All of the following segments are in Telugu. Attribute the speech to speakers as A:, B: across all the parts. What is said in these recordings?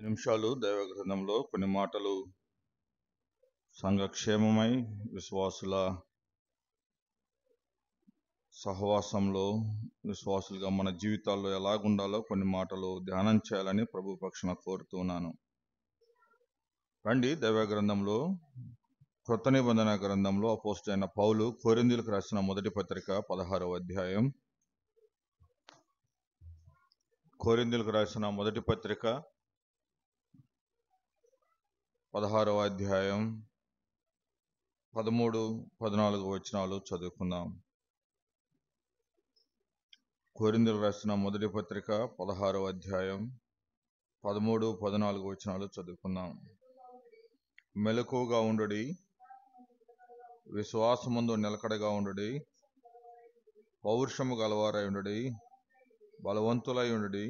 A: నిమిషాలు దైవ గ్రంథంలో కొన్ని మాటలు సంఘక్షేమమై విశ్వాసుల సహవాసంలో విశ్వాసులుగా మన జీవితాల్లో ఎలాగుండాలో కొన్ని మాటలు ధ్యానం చేయాలని ప్రభు పక్షాన కోరుతున్నాను. రండి, దైవ గ్రంథంలో కొత్త నిబంధన గ్రంథంలో అపోస్తలుడైన పౌలు కొరింథీయులకు రాసిన మొదటి పత్రిక 16వ అధ్యాయం. కొరింథీయులకు రాసిన మొదటి పత్రిక 16వ అధ్యాయం 13-14 వచనాలు చదువుకుందాం. కొరింథీయులకు రాసిన మొదటి పత్రిక 16వ అధ్యాయం 13-14 వచనాలు చదువుకుందాం. మెలకువగా ఉండుడి, విశ్వాసమందు నిలకడగా ఉండుడి, పౌరుషము గలవారై ఉండుడి, బలవంతులై ఉండుడి,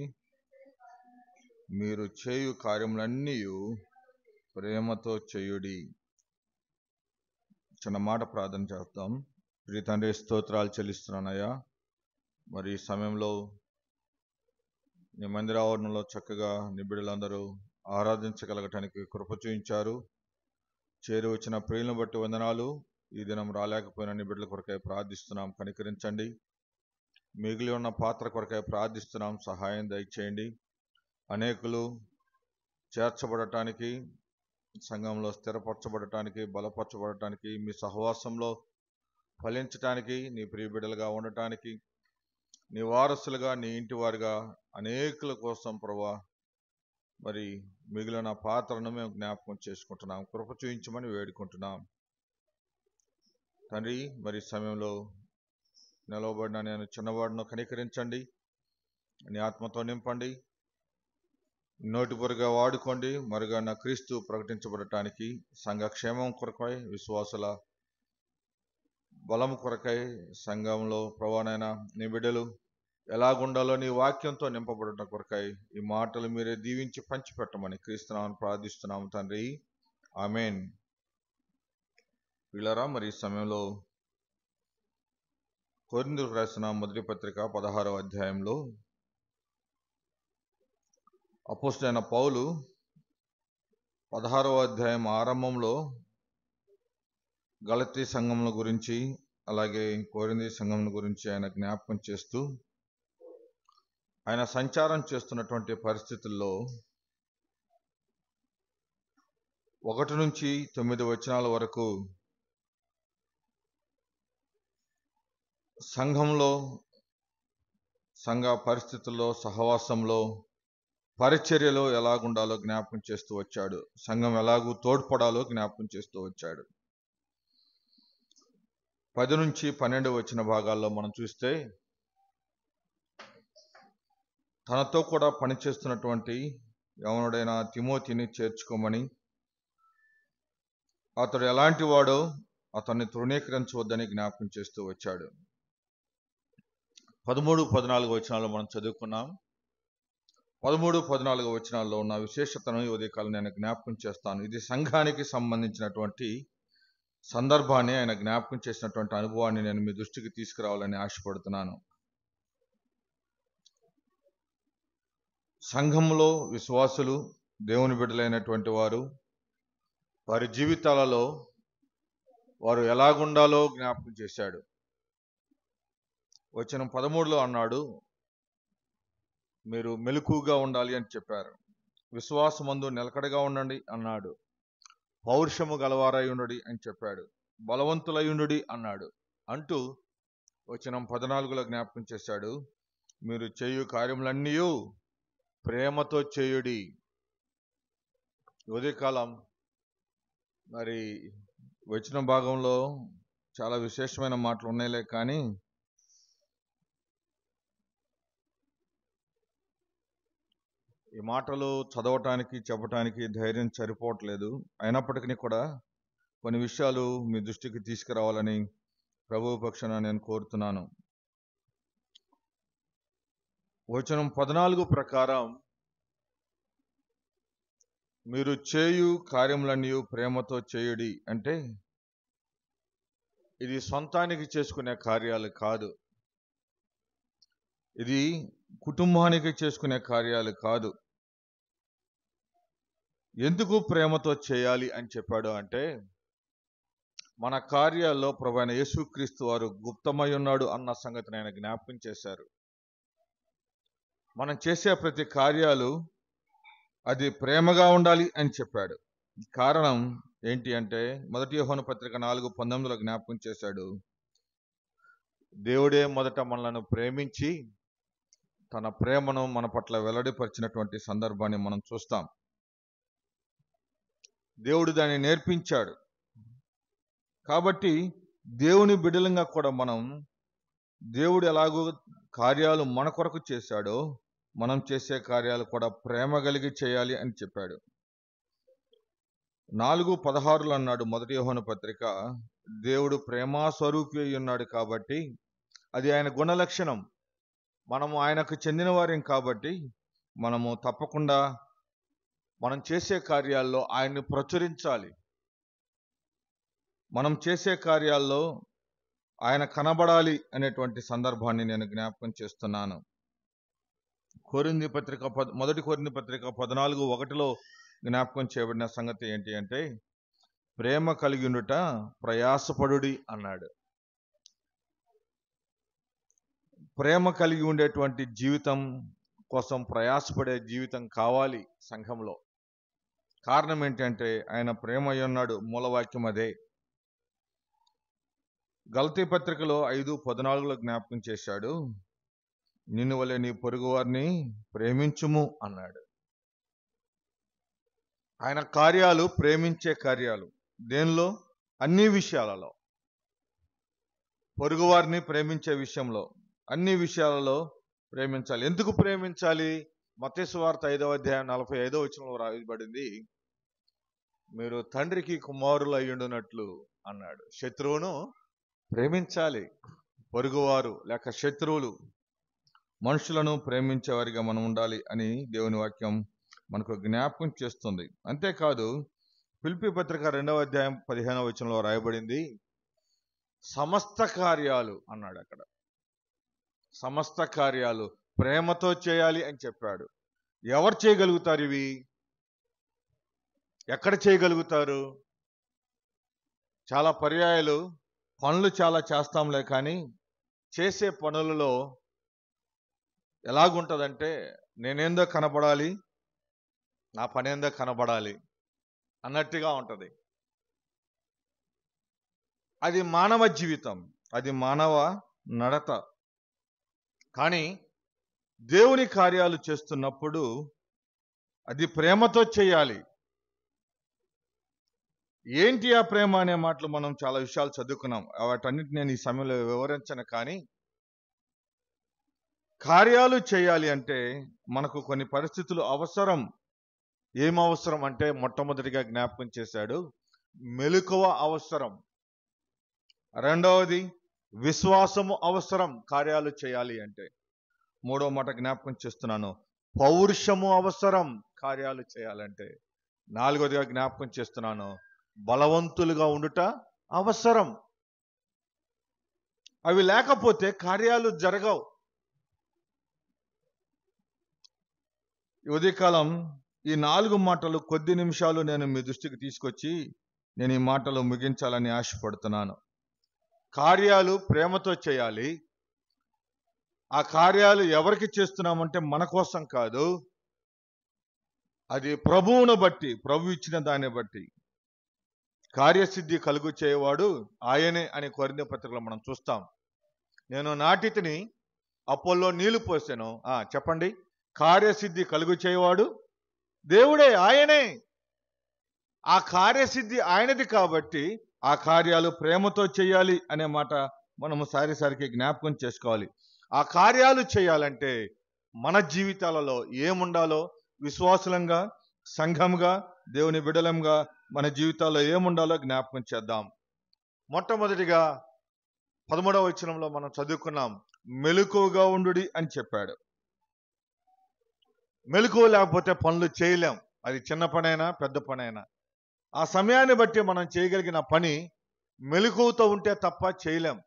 A: మీరు చేయు కార్యములన్నీ ప్రేమతో చేయుడి. చిన్న మాట ప్రార్థన చేద్దాం. ప్రియ తండ్రి, స్తోత్రాలు చెల్లిస్తున్నానయ్యా. మరి ఈ సమయంలో నీ మందిర ఆవరణలో చక్కగా నీ బిడ్డలందరూ ఆరాధించగలగటానికి కృప చూపించారు. చేరి వచ్చిన ప్రియులను బట్టి వందనాలు. ఈ దినం రాలేకపోయిన నీ బిడ్డల కొరకై ప్రార్థిస్తున్నాం, కనికరించండి. మిగిలి ఉన్న పాత్ర కొరకై ప్రార్థిస్తున్నాం, సహాయం దయచేయండి. అనేకులు చేర్చబడటానికి, సంఘంలో స్థిరపరచబడటానికి, బలపరచబడటానికి, మీ సహవాసంలో ఫలించటానికి, నీ ప్రియ బిడ్డలుగా ఉండటానికి, నీ వారసులుగా, నీ ఇంటి వారిగా అనేకుల కోసం ప్రభువా మరి మిగిలిన పాత్రను మేము జ్ఞాపకం చేసుకుంటున్నాం. కృప చూపించమని వేడుకుంటున్నాం తండ్రి. మరి సమయంలో నిలవబడిన నేను చిన్నవాడును, కనికరించండి. నీ ఆత్మతో నింపండి, నోటి పొరుగా వాడుకోండి. మరుగా నా క్రీస్తు ప్రకటించబడటానికి, సంఘక్షేమం కొరకై, విశ్వాసుల బలం కొరకై, సంఘంలో ప్రభువైన నీ బిడ్డలు ఎలాగుండాలో నీ వాక్యంతో నింపబడటం కొరకై ఈ మాటలు మీరే దీవించి పంచిపెట్టమని క్రీస్తునామమున ప్రార్థిస్తున్నాము తండ్రి, ఆమేన్. పిల్లరా, మరి ఈ సమయంలో కొరింథీయులకు రాసిన మొదటి పత్రిక 16వ అధ్యాయంలో అపోస్తలుడైన పౌలు 16వ అధ్యాయం ఆరంభంలో గలతీ సంఘముల గురించి, అలాగే కొరింథీ సంఘముల గురించి ఆయన జ్ఞాపకం చేస్తూ, ఆయన సంచారం చేస్తున్నటువంటి పరిస్థితుల్లో 1-9 వచనాల వరకు సంఘంలో, సంఘ పరిస్థితుల్లో, సహవాసంలో, పరిచర్యలో ఎలాగుండాలో జ్ఞాపకం చేస్తూ వచ్చాడు. సంఘం ఎలాగూ తోడ్పడాలో జ్ఞాపకం చేస్తూ వచ్చాడు. 10-12 వచ్చిన భాగాల్లో మనం చూస్తే, తనతో కూడా పనిచేస్తున్నటువంటి యవనుడైన తిమోతిని చేర్చుకోమని, అతడు ఎలాంటి వాడో అతన్ని తృణీకరించవద్దని జ్ఞాపకం చేస్తూ వచ్చాడు. 13-14 వచనాల్లో మనం చదువుకున్నాం. 13-14 వచనాల్లో ఉన్న విశేషతను ఈ ఉదయకాలం నేను జ్ఞాపకం చేస్తాను. ఇది సంఘానికి సంబంధించినటువంటి సందర్భాన్ని, ఆయన జ్ఞాపకం చేసినటువంటి అనుభవాన్ని నేను మీ దృష్టికి తీసుకురావాలని ఆశపడుతున్నాను. సంఘంలో విశ్వాసులు, దేవుని బిడ్డలైనటువంటి వారు, వారి జీవితాలలో వారు ఎలాగుండాలో జ్ఞాపకం చేశాడు. వచనం 13లో అన్నాడు, మీరు మెలకువగా ఉండాలి అని చెప్పారు. విశ్వాసమందు నిలకడగా ఉండండి అన్నాడు. పౌరుషము గలవారై ఉండుడి అని చెప్పాడు. బలవంతులై ఉండుడి అన్నాడు. అంటూ వచనం 14లో జ్ఞాపకం చేశాడు, మీరు చేయు కార్యములన్నీ ప్రేమతో చేయుడి. ఉదయకాలం మరి వచ్చిన భాగంలో చాలా విశేషమైన మాటలు ఉన్నాయిలే, కానీ ఈ మాటలు చదవటానికి, చెప్పటానికి ధైర్యం సరిపోవట్లేదు. అయినప్పటికీ కూడా కొన్ని విషయాలు మీ దృష్టికి తీసుకురావాలని ప్రభువు పక్షాన నేను కోరుతున్నాను. వచనం 14 ప్రకారం, మీరు చేయు కార్యములన్నీ ప్రేమతో చేయుడి అంటే, ఇది సొంతానికి చేసుకునే కార్యాలు కాదు, ఇది కుటుంబానికి చేసుకునే కార్యాలు కాదు, ఎందుకు ప్రేమతో చేయాలి అని చెప్పాడు అంటే, మన కార్యాల్లో ప్రభువైన యేసుక్రీస్తు వారు గుప్తమై ఉన్నాడు అన్న సంగతిని ఆయన జ్ఞాపకం చేశారు. మనం చేసే ప్రతి కార్యాలు అది ప్రేమగా ఉండాలి అని చెప్పాడు. కారణం ఏంటి అంటే, 1 యోహాను పత్రిక 4:19 జ్ఞాపకం చేశాడు. దేవుడే మొదట మనలను ప్రేమించి తన ప్రేమను మన పట్ల వెల్లడిపరిచినటువంటి సందర్భాన్ని మనం చూస్తాం. దేవుడు దాన్ని నేర్పించాడు. కాబట్టి దేవుని బిడ్డలంగా కూడా మనం దేవుడు ఎలాగో కార్యాలు మన కొరకు చేశాడో మనం చేసే కార్యాలు కూడా ప్రేమ కలిగి చేయాలి అని చెప్పాడు. 4:16 అన్నాడు 1 యోహాను పత్రిక, దేవుడు ప్రేమాస్వరూపి అయి ఉన్నాడు కాబట్టి అది ఆయన గుణలక్షణం. మనము ఆయనకు చెందిన వారేం కాబట్టి మనము తప్పకుండా మనం చేసే కార్యాల్లో ఆయన్ని ప్రచురించాలి. మనం చేసే కార్యాల్లో ఆయన కనబడాలి అనేటువంటి సందర్భాన్ని నేను జ్ఞాపకం చేస్తున్నాను. 1 కొరింథీ పత్రిక 14:1 జ్ఞాపకం చేయబడిన సంగతి ఏంటి అంటే, ప్రేమ కలిగి ఉండుట ప్రయాసపడుడి అన్నాడు. ప్రేమ కలిగి ఉండేటువంటి జీవితం కోసం ప్రయాసపడే జీవితం కావాలి సంఘంలో. కారణం ఏంటంటే ఆయన ప్రేమ అయి ఉన్నాడు. మూలవాక్యం అదే. గలతీ పత్రికలో 5:14 జ్ఞాపకం చేశాడు, నిన్ను వలె నీ పొరుగు వారిని ప్రేమించుము అన్నాడు. ఆయన కార్యాలు ప్రేమించే కార్యాలు. దేనిలో? అన్ని విషయాలలో. పొరుగు వారిని ప్రేమించే విషయంలో, అన్ని విషయాలలో ప్రేమించాలి. ఎందుకు ప్రేమించాలి? మత్తయి సువార్త 5:45 రాయబడింది, మీరు తండ్రికి కుమారులు అయ్యుండునట్లు అన్నాడు. శత్రువును ప్రేమించాలి. పొరుగువారు లేక శత్రువులు, మనుషులను ప్రేమించేవారిగా మనం ఉండాలి అని దేవుని వాక్యం మనకు జ్ఞాపకం చేస్తుంది. అంతేకాదు ఫిలిప్పీ పత్రిక 2:15 రాయబడింది, సమస్త కార్యాలు అన్నాడు. అక్కడ సమస్త కార్యాలు ప్రేమతో చేయాలి అని చెప్పాడు. ఎవరు చేయగలుగుతారు ఇవి? ఎక్కడ చేయగలుగుతారు? చాలా పర్యాయాలు పనులు చాలా చేస్తాంలే, కానీ చేసే పనులలో ఎలాగుంటుందంటే, నేనేందో కనబడాలి, నా పనేందో కనబడాలి అన్నట్టుగా ఉంటుంది. అది మానవ జీవితం, అది మానవ నడత. కానీ దేవుని కార్యాలు చేస్తున్నప్పుడు అది ప్రేమతో చేయాలి. ఏంటి ఆ ప్రేమ అనే మాటలు మనం చాలా విషయాలు చదువుకున్నాం. వాటన్నిటిని నేను ఈ సమయంలో వివరించను. కానీ కార్యాలు చేయాలి అంటే మనకు కొన్ని పరిస్థితులు అవసరం. ఏం అవసరం అంటే, మొట్టమొదటిగా జ్ఞాపకం చేశాడు, మెలకువ అవసరం. రెండవది విశ్వాసము అవసరం కార్యాలు చేయాలి అంటే. మూడవ మాట జ్ఞాపకం చేస్తున్నాను, పౌరుషము అవసరం కార్యాలు చేయాలంటే. నాలుగవదిగా జ్ఞాపకం చేస్తున్నాను, బలవంతులుగా ఉండుట అవసరం. అవి లేకపోతే కార్యాలు జరగవు. ఉదయకాలం ఈ 4 మాటలు కొద్ది నిమిషాలు నేను మీ దృష్టికి తీసుకొచ్చి నేను ఈ మాటలు ముగించాలని ఆశపడుతున్నాను. కార్యాలు ప్రేమతో చేయాలి. ఆ కార్యాలు ఎవరికి చేస్తున్నామంటే మన కోసం కాదు, అది ప్రభువును బట్టి, ప్రభు ఇచ్చిన దాన్ని బట్టి. కార్యసిద్ధి కలుగు చేయవాడు ఆయనే అని కొరింథీ పత్రికలో మనం చూస్తాం. నేను నాటితిని, అపోల్లో నీళ్లు పోసాను. చెప్పండి, కార్యసిద్ధి కలుగు చేయవాడు దేవుడే, ఆయనే. ఆ కార్యసిద్ధి ఆయనది కాబట్టి ఆ కార్యాలు ప్రేమతో చేయాలి అనే మాట మనము సారిసారికి జ్ఞాపకం చేసుకోవాలి. ఆ కార్యాలు చేయాలంటే మన జీవితాలలో ఏముండాలో, విశ్వాసులంగా, సంఘంగా, దేవుని బిడ్డలంగా మన జీవితాల్లో ఏముండాలో జ్ఞాపకం చేద్దాం. మొట్టమొదటిగా 13వ వచనంలో మనం చదువుకున్నాం, మెలకువగా ఉండుడి అని చెప్పాడు. మెలకువ లేకపోతే పనులు చేయలేం. అది చిన్న పనైనా పెద్ద పనైనా ఆ సమయాన్ని బట్టి మనం చేయగలిగిన పని మెలకువతో ఉంటే తప్ప చేయలేం.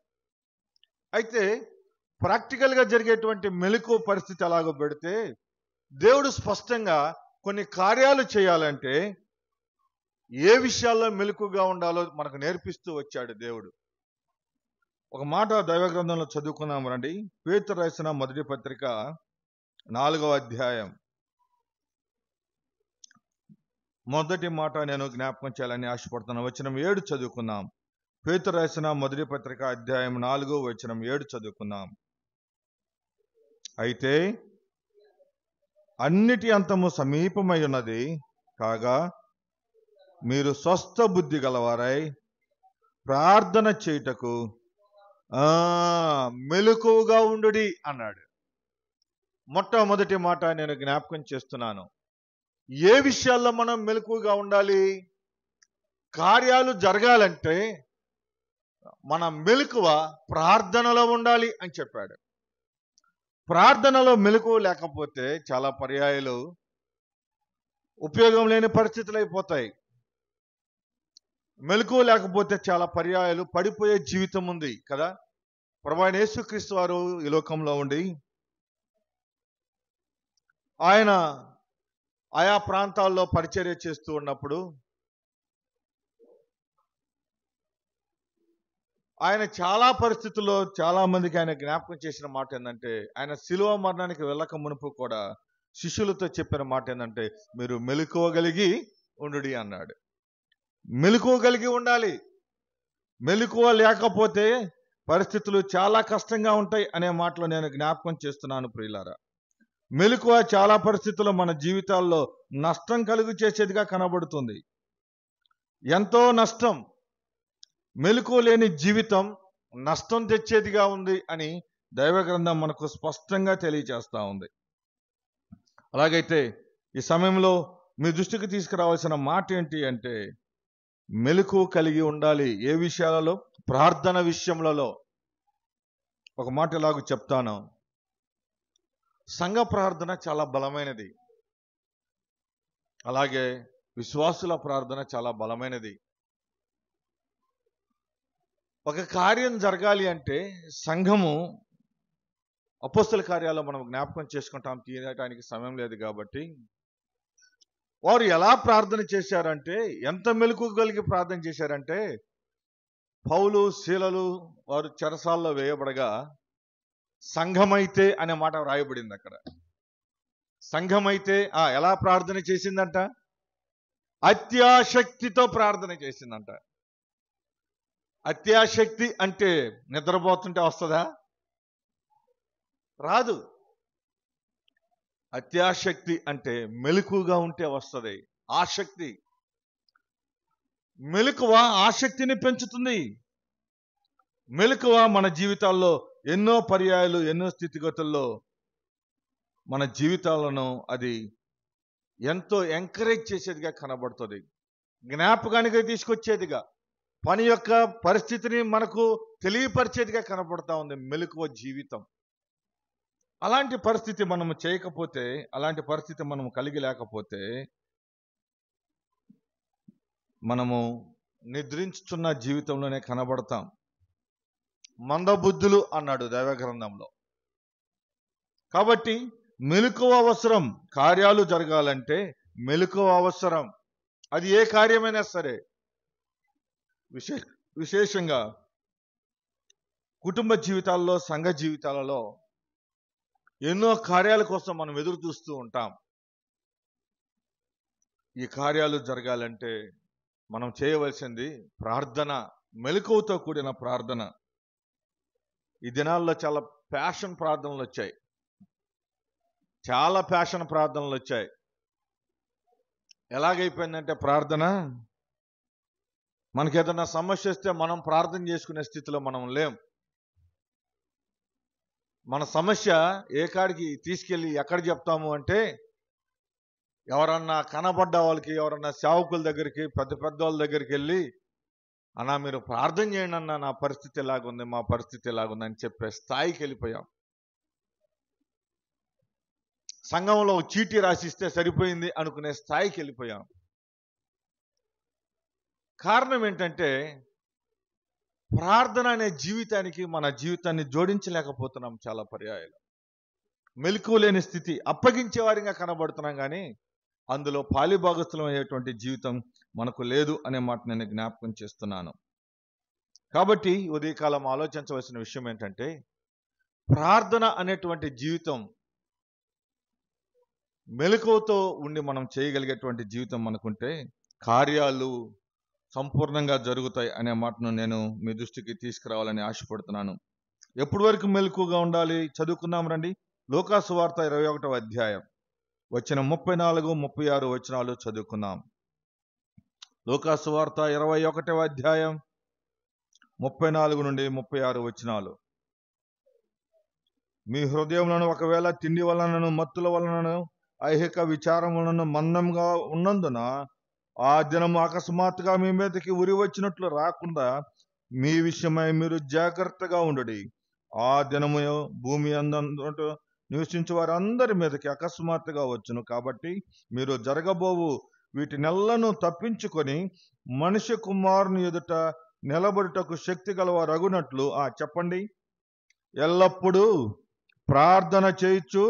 A: అయితే ప్రాక్టికల్గా జరిగేటువంటి మెలకువ పరిస్థితి ఎలాగో పెడితే, దేవుడు స్పష్టంగా కొన్ని కార్యాలు చేయాలంటే ఏ విషయాల్లో మెలకుగా ఉండాలో మనకు నేర్పిస్తూ వచ్చాడు దేవుడు. ఒక మాట దైవ గ్రంథంలో చదువుకున్నాము రండి. పేతురు రాసిన మొదటి పత్రిక 4వ అధ్యాయం మొదటి మాట నేను జ్ఞాపకం చేయాలని ఆశపడుతున్నాను. వచనం 7 చదువుకున్నాం. పేతురు రాసిన మొదటి పత్రిక అధ్యాయం 4 వచనం 7 చదువుకున్నాం. అయితే అన్నిటి అంతము సమీపమై ఉన్నది కాగా మీరు స్వస్థ బుద్ధి గలవారై ప్రార్థన చేయుటకు మెలకువగా ఉండుడి అన్నాడు. మొట్టమొదటి మాట నేను జ్ఞాపకం చేస్తున్నాను. ఏ విషయాల్లో మనం మెలకువగా ఉండాలి? కార్యాలు జరగాలంటే మన మెలకువ ప్రార్థనలో ఉండాలి అని చెప్పాడు. ప్రార్థనలో మెలకువ లేకపోతే చాలా పర్యాయాలు ఉపయోగం లేని పరిస్థితులు అయిపోతాయి. మెలకువ లేకపోతే చాలా పర్యాయాలు పడిపోయే జీవితం ఉంది కదా. ప్రభువైన యేసుక్రీస్తు వారు ఈ లోకంలో ఉండి ఆయన ఆయా ప్రాంతాల్లో పరిచర్య చేస్తూ ఉన్నప్పుడు ఆయన చాలా పరిస్థితుల్లో చాలా మందికి ఆయన జ్ఞాపకం చేసిన మాట ఏంటంటే, ఆయన శిలువ మరణానికి వెళ్ళక మునుపు కూడా శిష్యులతో చెప్పిన మాట ఏంటంటే, మీరు మెలకువగలిగి ఉండుడి అన్నాడు. మెలకువగలిగి ఉండాలి. మెలకువ లేకపోతే పరిస్థితులు చాలా కష్టంగా ఉంటాయి అనే మాటలో నేను జ్ఞాపకం చేస్తున్నాను ప్రియులారా. మెలకువ చాలా పరిస్థితుల్లో మన జీవితాల్లో నష్టం కలుగు చేసేదిగా కనబడుతుంది. ఎంతో నష్టం. మెలకువ లేని జీవితం నష్టం తెచ్చేదిగా ఉంది అని దైవ గ్రంథం మనకు స్పష్టంగా తెలియజేస్తా ఉంది. అలాగైతే ఈ సమయంలో మీ దృష్టికి తీసుకురావాల్సిన మాట ఏంటి అంటే, మెలకువ కలిగి ఉండాలి. ఏ విషయాలలో? ప్రార్థన విషయములలో. ఒక మాట ఇలాగ చెప్తాను. సంఘ ప్రార్థన చాలా బలమైనది. అలాగే విశ్వాసుల ప్రార్థన చాలా బలమైనది. ఒక కార్యం జరగాలి అంటే సంఘము, అపోస్తల కార్యాల్లో మనం జ్ఞాపకం చేసుకుంటాం, తీయటానికి సమయం లేదు కాబట్టి, వారు ఎలా ప్రార్థన చేశారంటే, ఎంత మెలకువ కలిగి ప్రార్థన చేశారంటే, పౌలు శీలలు వారు చెరసాల్లో వేయబడగా సంఘమైతే అనే మాట రాయబడింది అక్కడ. సంఘమైతే ఎలా ప్రార్థన చేసిందంట? అత్యాశక్తితో ప్రార్థన చేసిందంట. అత్యాశక్తి అంటే నిద్రపోతుంటే వస్తుందా? రాదు. అత్యాశక్తి అంటే మెలకువగా ఉంటే వస్తుంది. ఆసక్తి. మెలకువ ఆసక్తిని పెంచుతుంది. మెలకువ మన జీవితాల్లో ఎన్నో పర్యాయాలు, ఎన్నో స్థితిగతుల్లో మన జీవితాలను అది ఎంతో ఎంకరేజ్ చేసేదిగా కనబడుతుంది. జ్ఞాపకానికి తీసుకొచ్చేదిగా, పని యొక్క పరిస్థితిని మనకు తెలియపరిచేదిగా కనబడతా ఉంది మెలకువ జీవితం. అలాంటి పరిస్థితి మనము చేయకపోతే, అలాంటి పరిస్థితి మనము కలిగి లేకపోతే, మనము నిద్రించుతున్న జీవితంలోనే కనబడతాం. మందబుద్ధులు అన్నాడు దైవ గ్రంథంలో. కాబట్టి మెలకువ అవసరం. కార్యాలు జరగాలంటే మెలకువ అవసరం. అది ఏ కార్యమైనా సరే. విశేషంగా కుటుంబ జీవితాల్లో, సంఘ జీవితాలలో ఎన్నో కార్యాల కోసం మనం ఎదురు చూస్తూ ఉంటాం. ఈ కార్యాలు జరగాలంటే మనం చేయవలసింది ప్రార్థన, మెలకువతో కూడిన ప్రార్థన. ఈ దినాల్లో చాలా ప్యాషన్ ప్రార్థనలు వచ్చాయి. చాలా ప్యాషన్ ప్రార్థనలు వచ్చాయి. ఎలాగైపోయిందంటే ప్రార్థన, మనకి ఏదైనా సమస్య వస్తే మనం ప్రార్థన చేసుకునే స్థితిలో మనం లేం. మన సమస్య ఏ కాడికి తీసుకెళ్ళి ఎక్కడ చెప్తాము అంటే, ఎవరన్నా కనబడ్డ వాళ్ళకి, ఎవరన్నా సేవకుల దగ్గరికి, పెద్ద పెద్ద వాళ్ళ దగ్గరికి వెళ్ళి, అన్నా మీరు ప్రార్థన చేయండి అన్న, నా పరిస్థితి ఎలాగుంది, మా పరిస్థితి ఎలాగుంది అని చెప్పే స్థాయికి వెళ్ళిపోయాం. సంఘంలో చీటీ రాసిస్తే సరిపోయింది అనుకునే స్థాయికి వెళ్ళిపోయాం. కారణం ఏంటంటే, ప్రార్థన అనే జీవితానికి మన జీవితాన్ని జోడించలేకపోతున్నాం. చాలా పర్యాయాలు మెలకువ లేని స్థితి, అప్పగించే వారిగా కనబడుతున్నాం. కానీ అందులో పాలిభాగస్థులం అయ్యేటువంటి జీవితం మనకు లేదు అనే మాట నేను జ్ఞాపకం చేస్తున్నాను. కాబట్టి ఉదయకాలం ఆలోచించవలసిన విషయం ఏంటంటే, ప్రార్థన అనేటువంటి జీవితం మెలకువతో ఉండి మనం చేయగలిగేటువంటి జీవితం మనకుంటే కార్యాలు సంపూర్ణంగా జరుగుతాయి అనే మాటను నేను మీ దృష్టికి తీసుకురావాలని ఆశపడుతున్నాను. ఎప్పటి వరకు మెలకువగా ఉండాలి? చదువుకుందాం రండి. లూకాసు వార్త 21వ అధ్యాయం వచ్చిన 34, 36 వచనాలు చదువుకుందాం. లూకాసు వార్త 21వ అధ్యాయం 34 నుండి 36 వచనాలు. మీ హృదయములను ఒకవేళ తిండి వలనను మత్తుల వలనను ఐహిక విచారం వలన మందంగా ఉన్నందున ఆ దినము అకస్మాత్తుగా మీ మీదకి ఉరి వచ్చినట్లు రాకుండా మీ విషయమై మీరు జాగ్రత్తగా ఉండుడి. ఆ దినము భూమి అందు నివసించే వారందరి మీదకి అకస్మాత్తుగా వచ్చును. కాబట్టి మీరు జరగబోవు వీటినెల్లను తప్పించుకొని మనిషి కుమారుని ఎదుట నిలబడుటకు శక్తి గలవారు అగునట్లు చెప్పండి. ఎల్లప్పుడూ ప్రార్థన చేయొచ్చు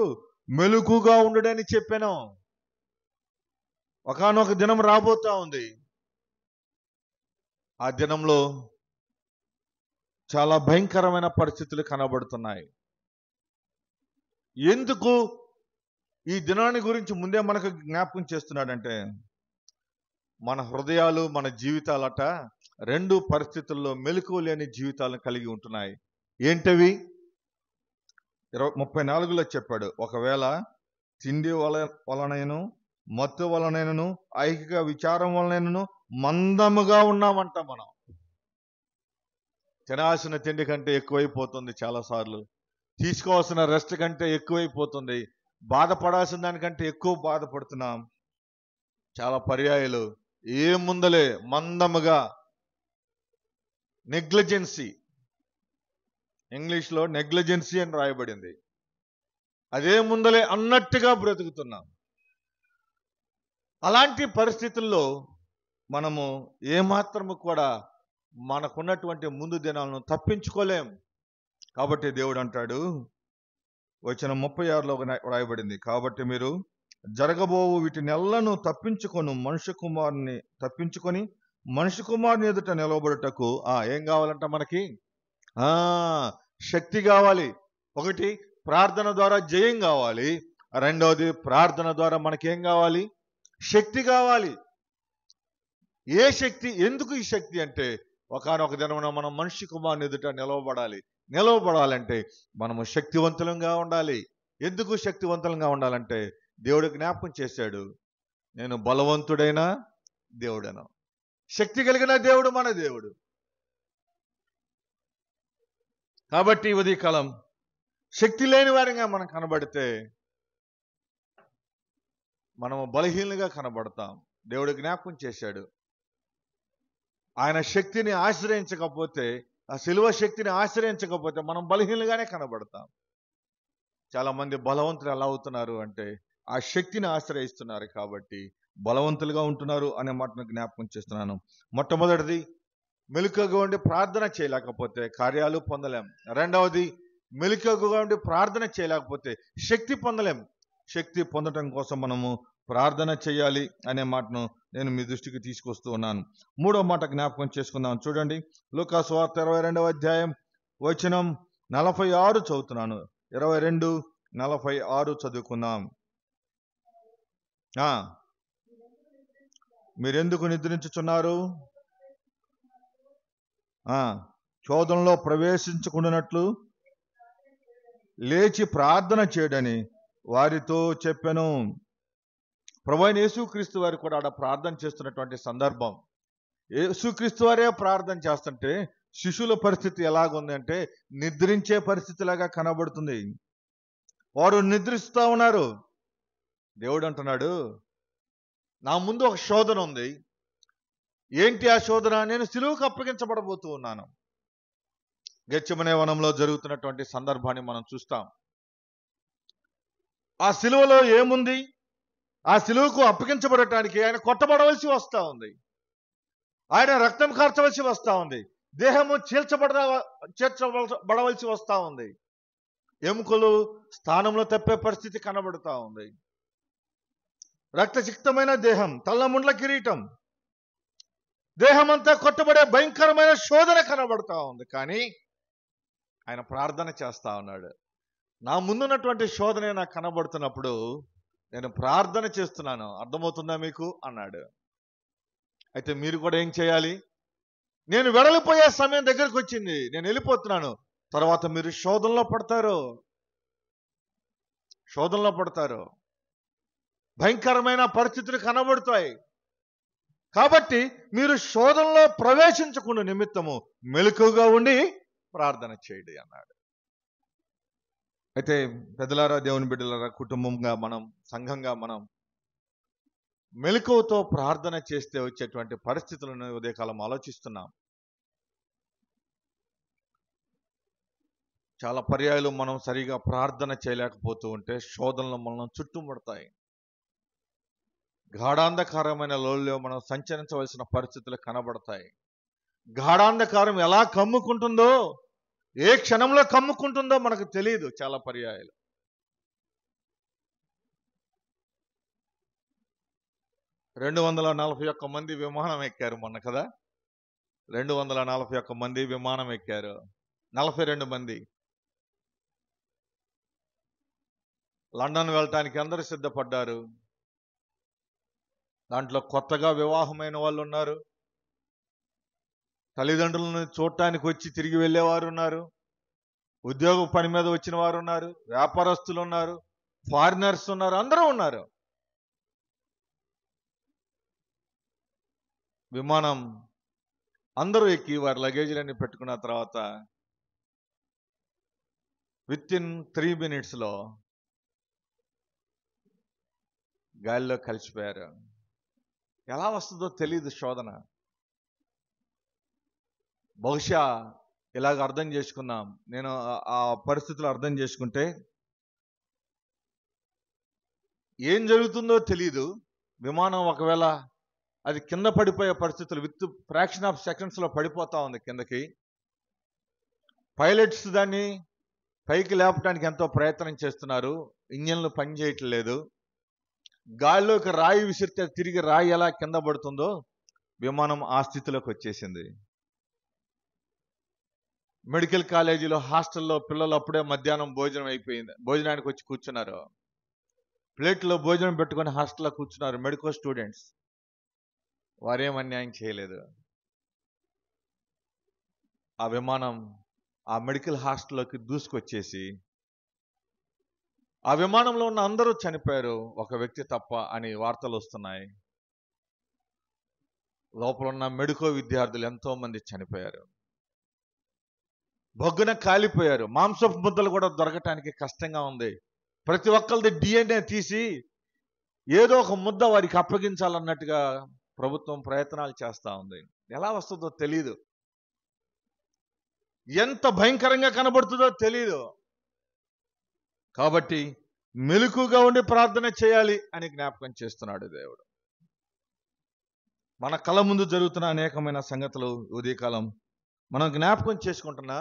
A: మెలకుగా ఉండుడని చెప్పాను. ఒకానొక దినం రాబోతా ఉంది. ఆ దినంలో చాలా భయంకరమైన పరిస్థితులు కనబడుతున్నాయి. ఎందుకు ఈ దినాన్ని గురించి ముందే మనకు జ్ఞాపకం చేస్తున్నాడంటే, మన హృదయాలు మన జీవితాలట రెండు పరిస్థితుల్లో మెలకువ లేని జీవితాలను కలిగి ఉంటున్నాయి. ఏంటవి? 34లో చెప్పాడు, ఒకవేళ తిండి వలనైనను మత్తు వలనైనను ఐహిక విచారం వలనైనను మందముగా ఉన్నామంట. మనం తినాల్సిన తిండి కంటే ఎక్కువైపోతుంది, చాలాసార్లు తీసుకోవాల్సిన రెస్ట్ కంటే ఎక్కువైపోతుంది, బాధపడాల్సిన దానికంటే ఎక్కువ బాధపడుతున్నాం. చాలా పర్యాయాలు ఏముందలే మందముగా, నెగ్లిజెన్సీ, ఇంగ్లీష్లో నెగ్లిజెన్సీ అని రాయబడింది. అదే ముందలే అన్నట్టుగా బ్రతుకుతున్నాం. అలాంటి పరిస్థితుల్లో మనము ఏమాత్రము కూడా మనకున్నటువంటి ముందు దినాలను తప్పించుకోలేం. కాబట్టి దేవుడు అంటాడు, వచ్చిన 36లో రాయబడింది, కాబట్టి మీరు జరగబోవు వీటినెల్లను తప్పించుకొని మనిషి కుమారుని ఎదుట నిలబడుటకు ఏం కావాలంట? మనకి శక్తి కావాలి. ఒకటి, ప్రార్థన ద్వారా జయం కావాలి. రెండవది, ప్రార్థన ద్వారా మనకేం కావాలి? శక్తి కావాలి. ఏ శక్తి? ఎందుకు ఈ శక్తి అంటే, ఒకానొక దినమున మనం మనిషి కుమారుని ఎదుట నిలవబడాలంటే మనము శక్తివంతులంగా ఉండాలి. ఎందుకు శక్తివంతులంగా ఉండాలంటే, దేవుడు జ్ఞాపకం చేశాడు, నేను బలవంతుడైన దేవుడను. శక్తి కలిగిన దేవుడు మన దేవుడు. కాబట్టి ఉదయకాలం శక్తి లేని వారిగా మనం కనబడితే మనము బలహీనంగా కనబడతాం. దేవుడు జ్ఞాపకం చేశాడు, ఆయన శక్తిని ఆశ్రయించకపోతే, ఆ శిలువ శక్తిని ఆశ్రయించకపోతే మనం బలహీనంగానే కనబడతాం. చాలా మంది బలవంతులు ఎలా అవుతున్నారు అంటే, ఆ శక్తిని ఆశ్రయిస్తున్నారు కాబట్టి బలవంతులుగా ఉంటున్నారు అనే మాటను జ్ఞాపకం చేస్తున్నాను. మొట్టమొదటిది, మెలకువగా ఉండి ప్రార్థన చేయలేకపోతే కార్యాలు పొందలేం. రెండవది, మెలకువగా ఉండి ప్రార్థన చేయలేకపోతే శక్తి పొందలేం. శక్తి పొందటం కోసం మనము ప్రార్థన చేయాలి అనే మాటను నేను మీ దృష్టికి తీసుకొస్తూ ఉన్నాను. మూడో మాట జ్ఞాపకం చేసుకుందాం. చూడండి, లూకాసు వార్త 22వ అధ్యాయం వచనం 46 చదువుతున్నాను. 22:46 చదువుకుందాం. మీరెందుకు నిద్రించుచున్నారు? శోధనలో ప్రవేశించకుండానట్లు లేచి ప్రార్థన చేయడని వారితో చెప్పాను. ప్రభువైన యేసుక్రీస్తు వారు కూడా ఆడ ప్రార్థన చేస్తున్నటువంటి సందర్భం. యేసుక్రీస్తు వారే ప్రార్థన చేస్తుంటే శిష్యుల పరిస్థితి ఎలాగుంది అంటే, నిద్రించే పరిస్థితిలాగా కనబడుతుంది. వారు నిద్రిస్తూ ఉన్నారు. దేవుడు అంటున్నాడు, నా ముందు ఒక శోధన ఉంది. ఏంటి ఆ శోధన? నేను సిలువకు అప్పగించబడబోతూ ఉన్నాను. గెత్సేమనే వనంలో జరుగుతున్నటువంటి సందర్భాన్ని మనం చూస్తాం. ఆ సిలువలో ఏముంది? ఆ సిలువకు అప్పగించబడటానికి ఆయన కొట్టబడవలసి వస్తూ ఉంది. ఆయన రక్తం కార్చవలసి వస్తూ ఉంది. దేహము చేర్చబడవలసి వస్తూ ఉంది. ఎముకలు స్థానంలో తప్పే పరిస్థితి కనబడుతూ ఉంది. రక్తసిక్తమైన దేహం, తల్లముండ్ల కిరీటం, దేహం అంతా కొట్టబడే భయంకరమైన శోధన కనబడతా ఉంది. కానీ ఆయన ప్రార్థన చేస్తా ఉన్నాడు. నా ముందున్నటువంటి శోధన నాకు కనబడుతున్నప్పుడు నేను ప్రార్థన చేస్తున్నాను, అర్థమవుతుందా మీకు అన్నాడు. అయితే మీరు కూడా ఏం చేయాలి? నేను వెడలిపోయే సమయం దగ్గరకు వచ్చింది, నేను వెళ్ళిపోతున్నాను, తర్వాత మీరు శోధనలో పడతారు, భయంకరమైన పరిస్థితులు కనబడతాయి. కాబట్టి మీరు శోధనలో ప్రవేశించకుండా నిమిత్తము మెలకువగా ఉండి ప్రార్థన చేయండి అన్నాడు. అయితే పెద్దలారా, దేవుని బిడ్డలారా, కుటుంబంగా మనం, సంఘంగా మనం మెలకువతో ప్రార్థన చేస్తే వచ్చేటువంటి పరిస్థితులను ఉదయకాలం ఆలోచిస్తున్నాం. చాలా పర్యాయాలు మనం సరిగా ప్రార్థన చేయలేకపోతూ ఉంటే శోధనలు మనం చుట్టుముడతాయి. గాఢాంధకారమైన లోయలో మనం సంచరించవలసిన పరిస్థితులు కనబడతాయి. గాఢాంధకారం ఎలా కమ్ముకుంటుందో, ఏ క్షణంలో కమ్ముకుంటుందో మనకు తెలియదు. చాలా పర్యాయాలు 241 మంది విమానం ఎక్కారు మొన్న కదా. 241 మంది విమానం ఎక్కారు. 42 మంది లండన్ వెళ్ళటానికి అందరూ సిద్ధపడ్డారు. దాంట్లో కొత్తగా వివాహమైన వాళ్ళు ఉన్నారు, తల్లిదండ్రులను చూడటానికి వచ్చి తిరిగి వెళ్ళేవారు ఉన్నారు, ఉద్యోగ పని మీద వచ్చిన వారు ఉన్నారు, వ్యాపారస్తులు ఉన్నారు, ఫారినర్స్ ఉన్నారు, అందరూ ఉన్నారు. విమానం అందరూ ఎక్కి వారి లగేజీలన్నీ పెట్టుకున్న తర్వాత విత్-ఇన్ 3 minutes గాలిలో కలిసిపోయారు. ఎలా వస్తుందో తెలియదు శోధన. బహుశా ఇలాగ అర్థం చేసుకున్నాం. నేను ఆ పరిస్థితులు అర్థం చేసుకుంటే ఏం జరుగుతుందో తెలియదు. విమానం ఒకవేళ అది కింద పడిపోయే పరిస్థితులు, విత్ ఫ్రాక్షన్ ఆఫ్ సెకండ్స్లో పడిపోతా ఉంది కిందకి. పైలట్స్ దాన్ని పైకి లేపడానికి ఎంతో ప్రయత్నం చేస్తున్నారు, ఇంజన్లు పనిచేయట్లేదు. గాలిలోకి రాయి విసిరితే తిరిగి రాయి ఎలా కింద పడుతుందో విమానం ఆ స్థితిలోకి వచ్చేసింది. మెడికల్ కాలేజీలో, హాస్టల్లో పిల్లలు అప్పుడే మధ్యాహ్నం భోజనం అయిపోయింది, భోజనానికి వచ్చి కూర్చున్నారు. ప్లేట్లో భోజనం పెట్టుకొని హాస్టల్లో కూర్చున్నారు మెడికల్ స్టూడెంట్స్. వారేం అన్యాయం చేయలేదు. ఆ విమానం ఆ మెడికల్ హాస్టల్లోకి దూసుకొచ్చేసి ఆ విమానంలో ఉన్న అందరూ చనిపోయారు, ఒక వ్యక్తి తప్ప అని వార్తలు వస్తున్నాయి. లోపల ఉన్న మెడికల్ విద్యార్థులు ఎంతో మంది చనిపోయారు, బొగ్గున కాలిపోయారు. మాంసపు ముద్దలు కూడా దొరకటానికి కష్టంగా ఉంది. ప్రతి ఒక్కరిది DNA తీసి ఏదో ఒక ముద్ద వారికి అప్పగించాలన్నట్టుగా ప్రభుత్వం ప్రయత్నాలు చేస్తూ ఉంది. ఎలా వస్తుందో తెలీదు, ఎంత భయంకరంగా కనబడుతుందో తెలీదు. కాబట్టి మెలకుగా ఉండి ప్రార్థన చేయాలి అని జ్ఞాపకం చేస్తున్నాడు దేవుడు. మన కళ్ళ ముందు జరుగుతున్న అనేకమైన సంగతులు ఉదయకాలం మనం జ్ఞాపకం చేసుకుంటున్నా.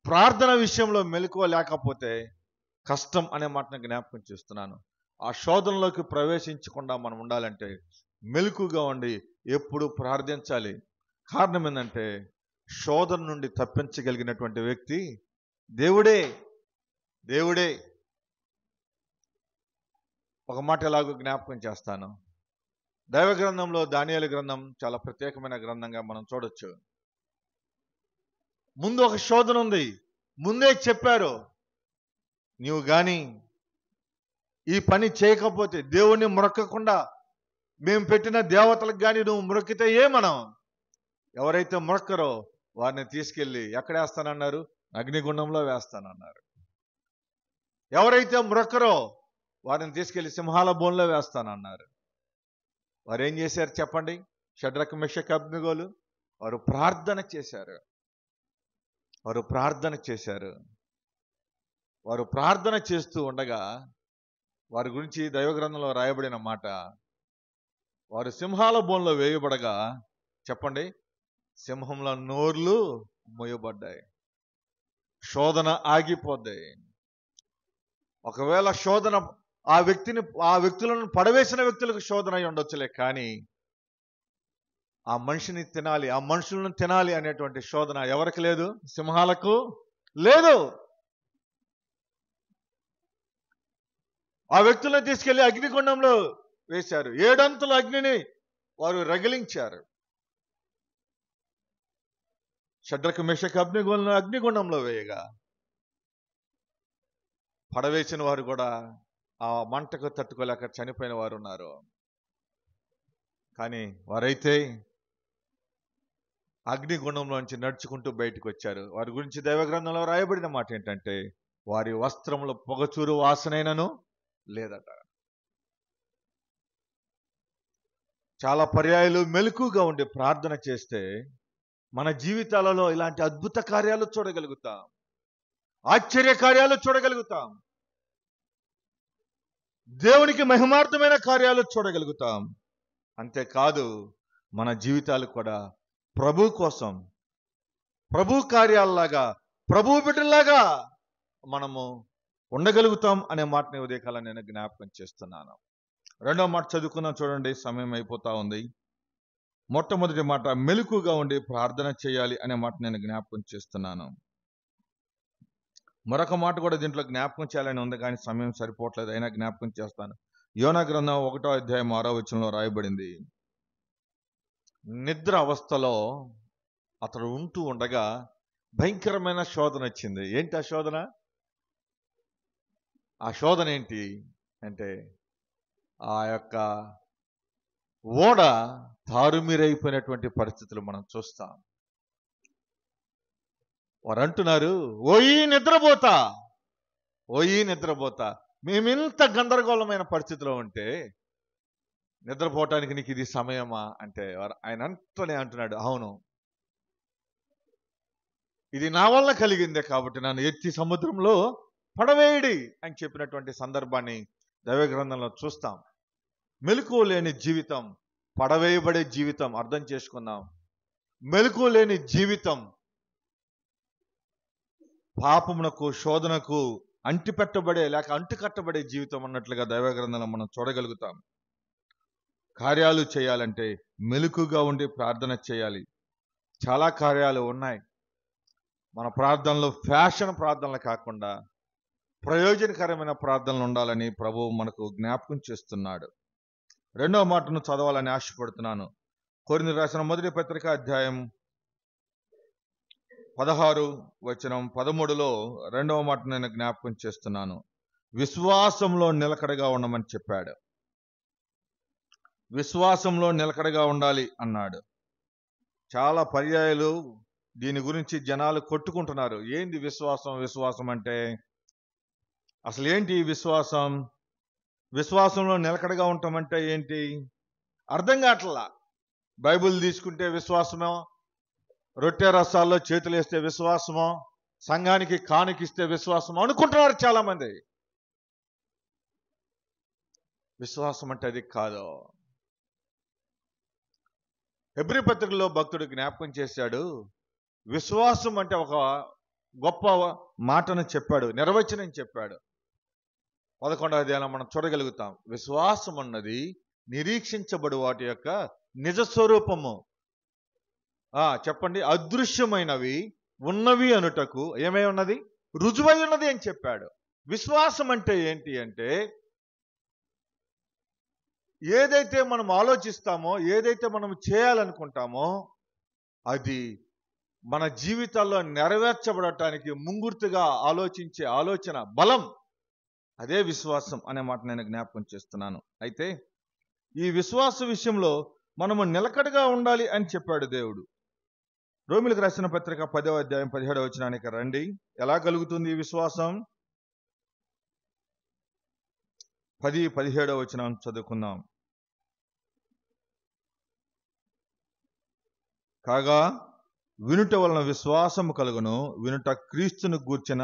A: ప్రార్థన విషయంలో మెలకువ లేకపోతే కష్టం అనే మాటను జ్ఞాపకం చేస్తున్నాను. ఆ శోధనలోకి ప్రవేశించకుండా మనం ఉండాలంటే మెలకుగా ఉండి ఎప్పుడు ప్రార్థించాలి. కారణం ఏంటంటే శోధన నుండి తప్పించగలిగినటువంటి వ్యక్తి దేవుడే. ఒక మాట ఎలాగో జ్ఞాపకం చేస్తాను. దైవ గ్రంథంలో దానియేలు గ్రంథం చాలా ప్రత్యేకమైన గ్రంథంగా మనం చూడొచ్చు. ముందు ఒక శోధన ఉంది, ముందే చెప్పారు, నీవు గాని ఈ పని చేయకపోతే, దేవుణ్ణి మొరక్కకుండా మేము పెట్టిన దేవతలకు కానీ నువ్వు మొరక్కితే మనం ఎవరైతే మొరక్కరో వారిని తీసుకెళ్ళి ఎక్కడ వేస్తానన్నారు? అగ్నిగుండంలో వేస్తానన్నారు. ఎవరైతే మొరక్కరో వారిని తీసుకెళ్లి సింహాల బోన్లో వేస్తానన్నారు. వారు ఏం చేశారు చెప్పండి? షడ్రక్ మెషక్ అబ్దెనగోలు వారు ప్రార్థన చేశారు. వారు ప్రార్థన చేస్తూ ఉండగా వారి గురించి దైవగ్రంథంలో రాయబడిన మాట, వారు సింహాల బోన్లో వేయబడగా చెప్పండి, సింహంల నోర్లు మూయబడ్డాయి, శోధన ఆగిపోద్దాయి. ఒకవేళ శోధన ఆ వ్యక్తులను పడవేసిన వ్యక్తులకు శోధన అయి ఉండొచ్చులే, కానీ ఆ మనిషిని తినాలి, ఆ మనుషులను తినాలి అనేటువంటి శోధన ఎవరికి లేదు? సింహాలకు లేదు. ఆ వ్యక్తులను తీసుకెళ్లి అగ్నిగుండంలో వేశారు. 7 అంతుల అగ్నిని వారు రగిలించారు. షడ్రకు మెషకు అగ్నిగుండంలో వేయగా పడవేసిన వారు కూడా ఆ మంటకు తట్టుకోలేక చనిపోయిన వారు ఉన్నారు. కానీ వారైతే అగ్నిగుండంలోంచి నడుచుకుంటూ బయటకు వచ్చారు. వారి గురించి దైవగ్రంథంలో రాయబడిన మాట ఏంటంటే, వారి వస్త్రములో పొగచూరు వాసనైనను లేదట. చాలా పర్యాయాలు మెలకుగా ఉండి ప్రార్థన చేస్తే మన జీవితాలలో ఇలాంటి అద్భుత కార్యాలు చూడగలుగుతాం, ఆశ్చర్య కార్యాలు చూడగలుగుతాం, దేవునికి మహిమార్థమైన కార్యాలు చూడగలుగుతాం. అంతేకాదు, మన జీవితాలు కూడా ప్రభు కోసం, ప్రభు కార్యాలలాగా, ప్రభు బిడ్డలాగా మనము ఉండగలుగుతాం అనే మాటని ఉదయకాలం నేను జ్ఞాపకం చేస్తున్నాను. రెండవ మాట చదువుకుందాం, చూడండి, సమయం అయిపోతా ఉంది. మొట్టమొదటి మాట మెలకుగా ఉండి ప్రార్థన చేయాలి అనే మాట నేను జ్ఞాపకం చేస్తున్నాను. మరొక మాట కూడా దీంట్లో జ్ఞాపకం చేయాలని ఉంది, కానీ సమయం సరిపోవట్లేదు, అయినా జ్ఞాపకం చేస్తాను. యోనా గ్రంథం 1వ అధ్యాయం 6వ వచనంలో రాయబడింది, నిద్ర అవస్థలో అతడు ఉంటూ ఉండగా భయంకరమైన శోధన వచ్చింది. ఏంటి ఆ శోధన? ఆ శోధన ఏంటి అంటే, ఆ యొక్క ఓడ తారుమీరైపోయినటువంటి పరిస్థితులు మనం చూస్తాం. వారు అంటున్నారు, ఓయి నిద్రపోతా, ఓయి నిద్రపోతా. మేమింత గందరగోళమైన పరిస్థితిలో ఉంటే నిద్రపోవటానికి నీకు ఇది సమయమా అంటే, ఆయన అంటూనే అంటున్నాడు, అవును, ఇది నా వల్ల కలిగిందే, కాబట్టి నన్ను ఎత్తి సముద్రంలో పడవేయడి అని చెప్పినటువంటి సందర్భాన్ని దైవ గ్రంథంలో చూస్తాం. మెలకువ లేని జీవితం పడవేయబడే జీవితం. అర్థం చేసుకుందాం. మెలకువ లేని జీవితం పాపమునకు, శోధనకు అంటిపెట్టబడే లేక అంటుకట్టబడే జీవితం అన్నట్లుగా దైవ గ్రంథంలో మనం చూడగలుగుతాం. కార్యాలు చేయాలంటే మెలకుగా ఉండి ప్రార్థన చేయాలి. చాలా కార్యాలు ఉన్నాయి. మన ప్రార్థనలు ఫ్యాషన్ ప్రార్థనలు కాకుండా ప్రయోజనకరమైన ప్రార్థనలు ఉండాలని ప్రభువు మనకు జ్ఞాపకం చేస్తున్నాడు. రెండవ మాటను చదవాలని ఆశపడుతున్నాను. కొరింథీయులకు రాసిన మొదటి పత్రిక అధ్యాయం 16 వచనం 13లో రెండవ మాట నేను జ్ఞాపకం చేస్తున్నాను. విశ్వాసంలో నిలకడగా ఉండమని చెప్పాడు. విశ్వాసంలో నిలకడగా ఉండాలి అన్నాడు. చాలా పర్యాయాలు దీని గురించి జనాలు కొట్టుకుంటున్నారు. ఏంది విశ్వాసం? విశ్వాసం అంటే అసలు ఏంటి విశ్వాసం? విశ్వాసంలో నిలకడగా ఉంటామంటే ఏంటి అర్థం కావట్లా. బైబిల్ తీసుకుంటే విశ్వాసమో, రొట్టె రసాల్లో చేతులు వేస్తే విశ్వాసమో, సంఘానికి కానుకిస్తే విశ్వాసమో అనుకుంటున్నారు చాలా మంది. విశ్వాసం అంటే అది కాదు. హెబ్రీ పత్రికలో భక్తుడు జ్ఞాపకం చేశాడు. విశ్వాసం అంటే ఒక గొప్ప మాటను చెప్పాడు, నిర్వచనం చెప్పాడు. 11వ అధ్యాయంలో మనం చూడగలుగుతాం. విశ్వాసం అన్నది నిరీక్షించబడు వాటి యొక్క నిజ స్వరూపము. చెప్పండి, అదృశ్యమైనవి ఉన్నవి అనుటకు ఏమై ఉన్నది? రుజువై ఉన్నది అని చెప్పాడు. విశ్వాసం అంటే ఏంటి అంటే, ఏదైతే మనం ఆలోచిస్తామో, ఏదైతే మనం చేయాలనుకుంటామో అది మన జీవితాల్లో నెరవేర్చబడటానికి ముంగుర్తుగా ఆలోచించే ఆలోచన బలం, అదే విశ్వాసం అనే మాట నేను జ్ఞాపకం చేస్తున్నాను. అయితే ఈ విశ్వాస విషయంలో మనము నిలకడగా ఉండాలి అని చెప్పాడు దేవుడు. రోమీయులకు రాసిన పత్రిక 10వ అధ్యాయం 17వ వచనానికి రండి. ఎలా కలుగుతుంది ఈ విశ్వాసం? 10-17వ వచనం చదువుకుందాం. కాగా వినుట వలన విశ్వాసము కలుగును, వినుట క్రీస్తును గూర్చిన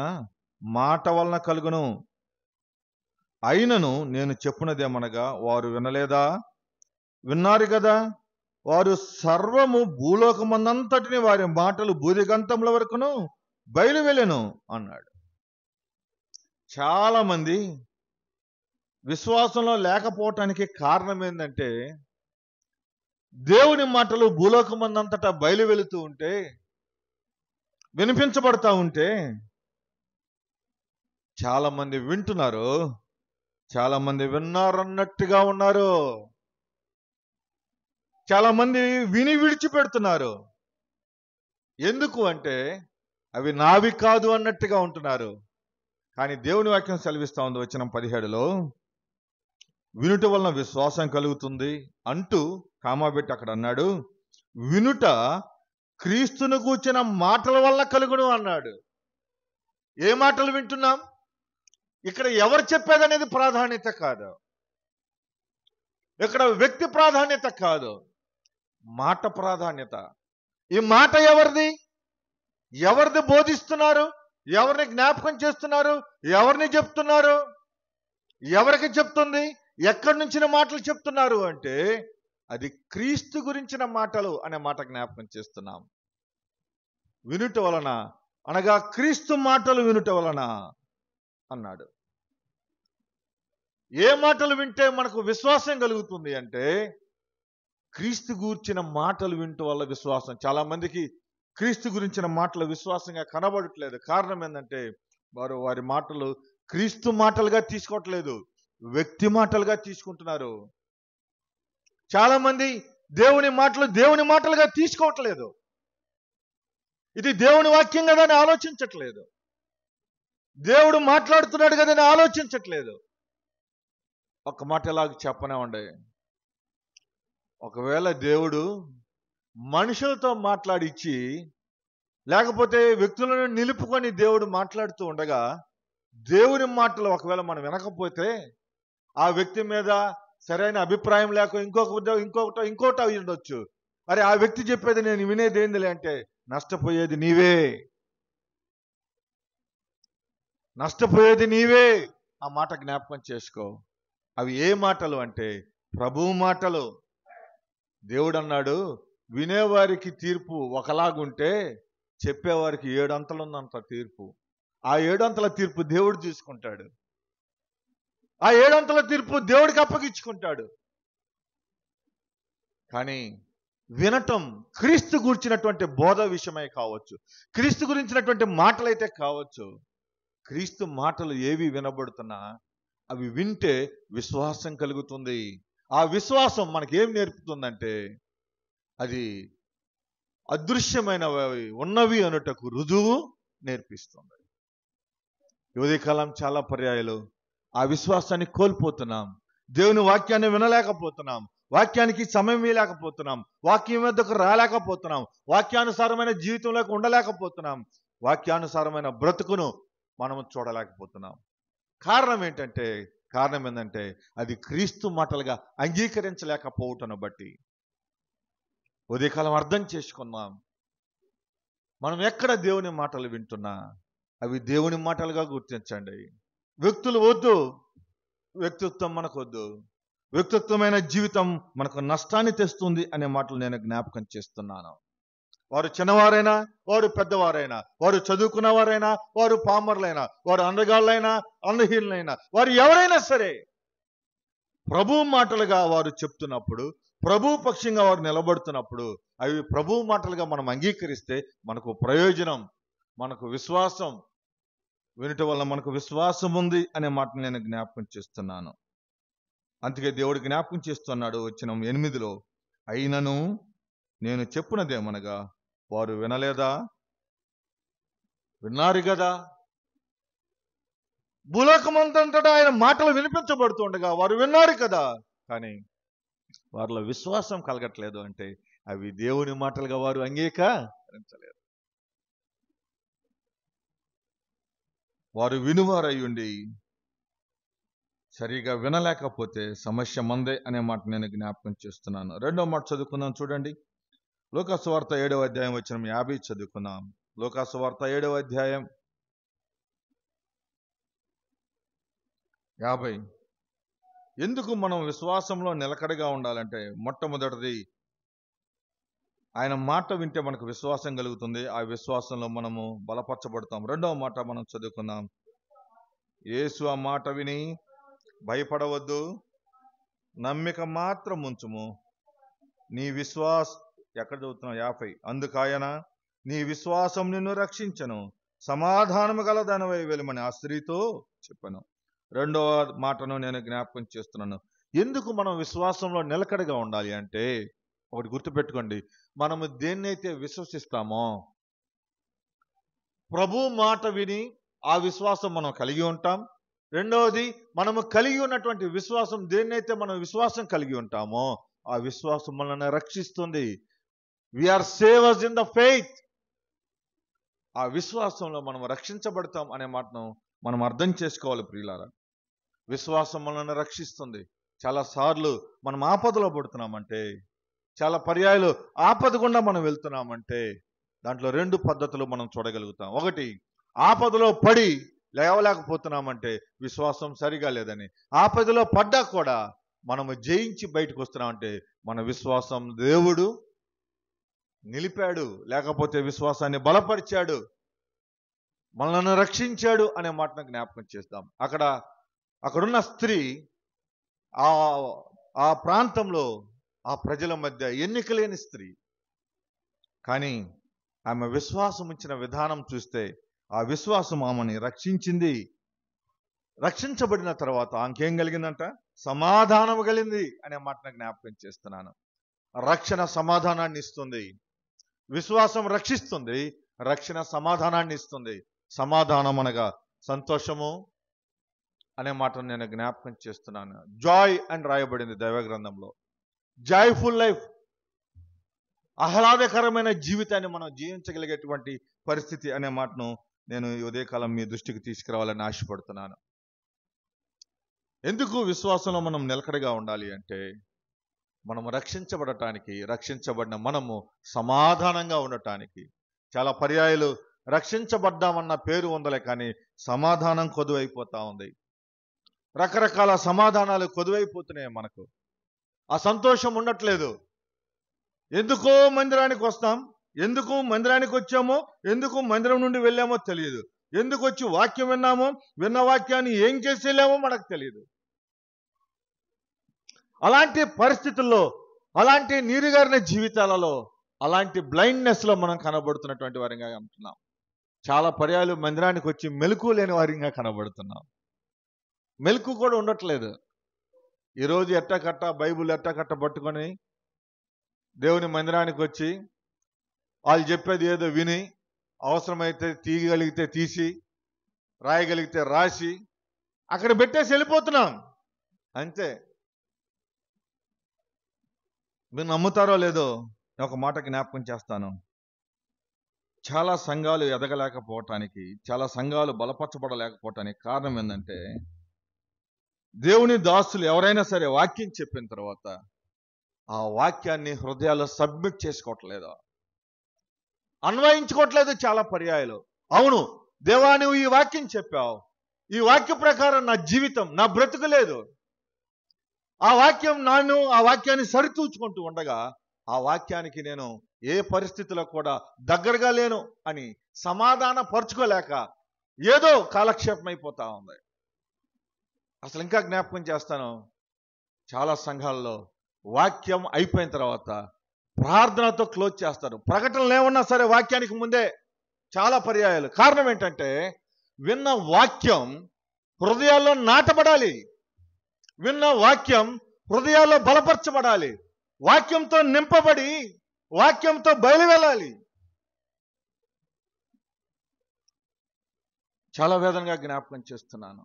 A: మాట వలన కలుగును. అయినను నేను చెప్పునదేమనగా, వారు వినలేదా? విన్నారు కదా, వారు సర్వము భూలోకమందంతటిని వారి మాటలు భూదిగంతముల వరకును బయలు వెళ్ళెను అన్నాడు. చాలా మంది విశ్వాసంలో లేకపోవటానికి కారణం ఏంటంటే, దేవుని మాటలు భూలోకమందంతటా బయలు వెళుతూ ఉంటే, వినిపించబడతా ఉంటే, చాలా మంది వింటున్నారు, చాలా మంది విన్నారన్నట్టుగా ఉన్నారు, చాలా మంది విని విడిచిపెడుతున్నారు. ఎందుకు అంటే అవి నావి కాదు అన్నట్టుగా ఉంటున్నారు. కానీ దేవుని వాక్యం సెలవిస్తా ఉంది వచనం 17లో, వినుట వలన విశ్వాసం కలుగుతుంది అంటూ కామాబెట్టి అక్కడ అన్నాడు, వినుట క్రీస్తును గూర్చిన మాటల వల్ల కలుగును అన్నాడు. ఏ మాటలు వింటున్నాం? ఇక్కడ ఎవరు చెప్పేదనేది ప్రాధాన్యత కాదు, ఇక్కడ వ్యక్తి ప్రాధాన్యత కాదు, మాట ప్రాధాన్యత. ఈ మాట ఎవరిది? ఎవరిది బోధిస్తున్నారు? ఎవరిని జ్ఞాపకం చేస్తున్నారు? ఎవరిని చెప్తున్నారు? ఎవరికి చెప్తుంది? ఎక్కడి నుంచి మాటలు చెప్తున్నారు అంటే అది క్రీస్తు గురించిన మాటలు అనే మాట జ్ఞాపకం చేస్తున్నాం. వినుట వలన అనగా క్రీస్తు మాటలు వినుట వలన అన్నాడు. ఏ మాటలు వింటే మనకు విశ్వాసం కలుగుతుంది అంటే క్రీస్తు గూర్చిన మాటలు వింటూ వల్ల విశ్వాసం. చాలా మందికి క్రీస్తు గురించిన మాటలు విశ్వాసంగా కనబడట్లేదు. కారణం ఏంటంటే వారు వారి మాటలు క్రీస్తు మాటలుగా తీసుకోవట్లేదు, వ్యక్తి మాటలుగా తీసుకుంటున్నారు. చాలా మంది దేవుని మాటలు దేవుని మాటలుగా తీసుకోవట్లేదు, ఇది దేవుని వాక్యం కదా అని ఆలోచించట్లేదు, దేవుడు మాట్లాడుతున్నాడు కదా అని ఆలోచించట్లేదు. ఒక మాట ఎలాగ చెప్పనివ్వండి, ఒకవేళ దేవుడు మనుషులతో మాట్లాడిచ్చి లేకపోతే వ్యక్తులను నిలుపుకొని దేవుడు మాట్లాడుతూ ఉండగా దేవుని మాటలు ఒకవేళ మనం వినకపోతే ఆ వ్యక్తి మీద సరైన అభిప్రాయం లేక ఇంకోటి అయి ఉండొచ్చు. మరి ఆ వ్యక్తి చెప్పేది నేను వినేది ఏందిలే అంటే నష్టపోయేది నీవే, నష్టపోయేది నీవే. ఆ మాట జ్ఞాపకం చేసుకో. అవి ఏ మాటలు అంటే ప్రభువు మాటలు. దేవుడు అన్నాడు, వినేవారికి తీర్పు ఒకలాగుంటే చెప్పేవారికి 7 అంతలు ఉందంత తీర్పు. ఆ 7 అంతల తీర్పు దేవుడు తీసుకుంటాడు, ఆ 7 అంతల తీర్పు దేవుడికి అప్పగించుకుంటాడు. కానీ వినటం క్రీస్తు గురించినటువంటి బోధ విషయమై కావచ్చు, క్రీస్తు గురించినటువంటి మాటలైతే కావచ్చు, క్రీస్తు మాటలు ఏవి వినబడుతున్నా అవి వింటే విశ్వాసం కలుగుతుంది. ఆ విశ్వాసం మనకేం నేర్పుతుందంటే అది అదృశ్యమైనవి ఉన్నవి అనుటకు రుజువు నేర్పిస్తుంది. ఉదయకాలం చాలా పర్యాయాలు ఆ విశ్వాసాన్ని కోల్పోతున్నాం, దేవుని వాక్యాన్ని వినలేకపోతున్నాం, వాక్యానికి సమయం ఇవ్వలేకపోతున్నాం, వాక్యం వద్దకు రాలేకపోతున్నాం, వాక్యానుసారమైన జీవితంలోకి ఉండలేకపోతున్నాం, వాక్యానుసారమైన బ్రతుకును మనం చూడలేకపోతున్నాం. కారణం ఏంటంటే అది క్రీస్తు మాటలుగా అంగీకరించలేకపోవటను బట్టి. ఉదయకాలం అర్థం చేసుకున్నాం, మనం ఎక్కడ దేవుని మాటలు వింటున్నా అవి దేవుని మాటలుగా గుర్తించండి. వ్యక్తులు వద్దు, వ్యక్తిత్వం మనకు వద్దు, వ్యక్తిత్వమైన జీవితం మనకు నష్టాన్ని తెస్తుంది అనే మాటలు నేను జ్ఞాపకం చేస్తున్నాను. వారు చిన్నవారైనా వారు పెద్దవారైనా, వారు చదువుకున్నవారైనా వారు పామరులైనా, వారు అందగాళ్ళైనా అందహీనులైనా, వారు ఎవరైనా సరే ప్రభు మాటలుగా వారు చెప్తున్నప్పుడు, ప్రభు పక్షంగా వారు నిలబడుతున్నప్పుడు అవి ప్రభు మాటలుగా మనం అంగీకరిస్తే మనకు ప్రయోజనం, మనకు విశ్వాసం. వినటం వల్ల మనకు విశ్వాసం ఉంది అనే మాట నేను జ్ఞాపకం చేస్తున్నాను. అందుకే దేవుడు జ్ఞాపకం చేస్తున్నాడు వచనం 8లో, అయినను నేను చెప్పునదేమనగా వారు వినలేదా? విన్నారు కదా. భూలోకమంతటా ఆయన మాటలు వినిపించబడుతుండగా వారు విన్నారు కదా, కానీ వారిలో విశ్వాసం కలగట్లేదు. అంటే అవి దేవుని మాటలుగా వారు అంగీకరించలేరు. వారు వినువారయ్యుండి సరిగా వినలేకపోతే సమస్య మందే అనే మాట నేను జ్ఞాపకం చేస్తున్నాను. 2వ మాట చదువుకుందాం చూడండి. లూకాసు వార్త 7వ అధ్యాయం వచనం 50 చదువుకుందాం. లూకాసు వార్త 7వ అధ్యాయం 50. ఎందుకు మనం విశ్వాసంలో నిలకడగా ఉండాలంటే మొట్టమొదటిది ఆయన మాట వింటే మనకు విశ్వాసం కలుగుతుంది, ఆ విశ్వాసంలో మనము బలపరచబడతాం. 2వ మాట మనం చదువుకుందాం. యేసు ఆ మాట విని భయపడవద్దు, నమ్మిక మాత్రం ఉంచుము. నీ ఎక్కడ చదువుతున్నావు? 50. అందుకాయన నీ విశ్వాసం నిన్ను రక్షించను, సమాధానము గల దానివై వెలుమని ఆ స్త్రీతో చెప్పాను. రెండవ మాటను నేను జ్ఞాపకం చేస్తున్నాను. ఎందుకు మనం విశ్వాసంలో నిలకడగా ఉండాలి అంటే, ఒకటి గుర్తుపెట్టుకోండి, మనము దేన్నైతే విశ్వసిస్తామో ప్రభు మాట విని ఆ విశ్వాసం మనం కలిగి ఉంటాం. రెండవది, మనము కలిగి ఉన్నటువంటి విశ్వాసం, దేన్నైతే మనం విశ్వాసం కలిగి ఉంటామో ఆ విశ్వాసం మనల్ని రక్షిస్తుంది. We are savers in the faith. ఆ విశ్వాసంలో మనం రక్షించబడతాం అనే మాటను మనం అర్థం చేసుకోవాలి ప్రియులారా. విశ్వాసం మనల్ని రక్షిస్తుంది. చాలా సార్లు మనం ఆపదలో పడుతున్నామంటే, చాలా పర్యాయాలు ఆపద గుండా మనం వెళ్తున్నామంటే దాంట్లో 2 పద్ధతులు మనం చూడగలుగుతాం. ఒకటి, ఆపదలో పడి లేవలేకపోతున్నామంటే విశ్వాసం సరిగా లేదని. ఆపదలో పడ్డా కూడా మనము జయించి బయటకు వస్తున్నామంటే మన విశ్వాసం దేవుడు నిలిపాడు, లేకపోతే విశ్వాసాన్ని బలపరిచాడు, మనల్ని రక్షించాడు అనే మాటను జ్ఞాపకం చేస్తాం. అక్కడున్న స్త్రీ ఆ ప్రాంతంలో ఆ ప్రజల మధ్య ఎన్నిక లేని స్త్రీ, కానీ ఆమె విశ్వాసం ఇచ్చిన విధానం చూస్తే ఆ విశ్వాసం ఆమెని రక్షించింది. రక్షించబడిన తర్వాత ఆమెకేం కలిగిందంట? సమాధానం కలిగింది అనే మాటను జ్ఞాపకం చేస్తున్నాను. రక్షణ సమాధానాన్ని ఇస్తుంది. విశ్వాసం రక్షిస్తుంది, రక్షణ సమాధానాన్ని ఇస్తుంది. సమాధానం అనగా సంతోషము అనే మాటను నేను జ్ఞాపకం చేస్తున్నాను. జాయ్ అని రాయబడింది దైవ గ్రంథంలో. జాయ్ఫుల్ లైఫ్, ఆహ్లాదకరమైన జీవితాన్ని మనం జీవించగలిగేటువంటి పరిస్థితి అనే మాటను నేను ఈ ఉదయకాలం మీ దృష్టికి తీసుకురావాలని ఆశపడుతున్నాను. ఎందుకు విశ్వాసంలో మనం నిలకడగా ఉండాలి అంటే, మనము రక్షించబడటానికి, రక్షించబడిన మనము సమాధానంగా ఉండటానికి. చాలా పర్యాయాలు రక్షించబడ్డామన్న పేరు ఉందలే కానీ సమాధానం కొదువైపోతా ఉంది. రకరకాల సమాధానాలు కొదువైపోతున్నాయి మనకు. ఆ సంతోషం ఉండట్లేదు. ఎందుకో మందిరానికి వస్తాం, ఎందుకు మందిరానికి వచ్చామో, ఎందుకు మందిరం నుండి వెళ్ళామో తెలియదు. ఎందుకు వచ్చి వాక్యం విన్నామో, విన్న వాక్యాన్ని ఏం చేసి వెళ్ళామో మనకు తెలియదు. అలాంటి పరిస్థితుల్లో, అలాంటి నీరుగారిన జీవితాలలో, అలాంటి బ్లైండ్నెస్ లో మనం కనబడుతున్నటువంటి వారిగా ఉంటున్నాం. చాలా పర్యాలు మందిరానికి వచ్చి మెలకు లేని వారిగా కనబడుతున్నాం. మెలకు కూడా ఉండట్లేదు. ఈరోజు ఎట్టకట్ట బైబుల్ ఎట్టకట్ట పట్టుకొని దేవుని మందిరానికి వచ్చి వాళ్ళు చెప్పేది ఏదో విని, అవసరమైతే తీయగలిగితే తీసి, రాయగలిగితే రాసి అక్కడ పెట్టేసి వెళ్ళిపోతున్నాం అంతే. మీరు నమ్ముతారో లేదో ఒక మాట జ్ఞాపకం చేస్తాను. చాలా సంఘాలు ఎదగలేకపోవటానికి, చాలా సంఘాలు బలపరచబడలేకపోవటానికి కారణం ఏంటంటే, దేవుని దాసులు ఎవరైనా సరే వాక్యం చెప్పిన తర్వాత ఆ వాక్యాన్ని హృదయాల్లో సబ్మిట్ చేసుకోవట్లేదు, అన్వయించుకోవట్లేదు. చాలా పర్యాయాలు అవును దేవా నువ్వు ఈ వాక్యం చెప్పావు, ఈ వాక్య ప్రకారం నా జీవితం, నా బ్రతుకు లేదు. ఆ వాక్యాన్ని సరితూచుకుంటూ ఉండగా ఆ వాక్యానికి నేను ఏ పరిస్థితిలో కూడా దగ్గరగా లేను అని సమాధాన పరుచుకోలేక ఏదో కాలక్షేపం అయిపోతా ఉంది. అసలు ఇంకా జ్ఞాపకం చేస్తాను, చాలా సంఘాల్లో వాక్యం అయిపోయిన తర్వాత ప్రార్థనతో క్లోజ్ చేస్తారు. ప్రకటనలు ఏమన్నా సరే వాక్యానికి ముందే చాలా పర్యాయాలు. కారణం ఏంటంటే, విన్న వాక్యం హృదయాల్లో నాటబడాలి, విన్న వాక్యం హృదయాల్లో బలపరచబడాలి, వాక్యంతో నింపబడి వాక్యంతో బయలు వెళ్ళాలి. చాలా వేదనగా జ్ఞాపకం చేస్తున్నాను.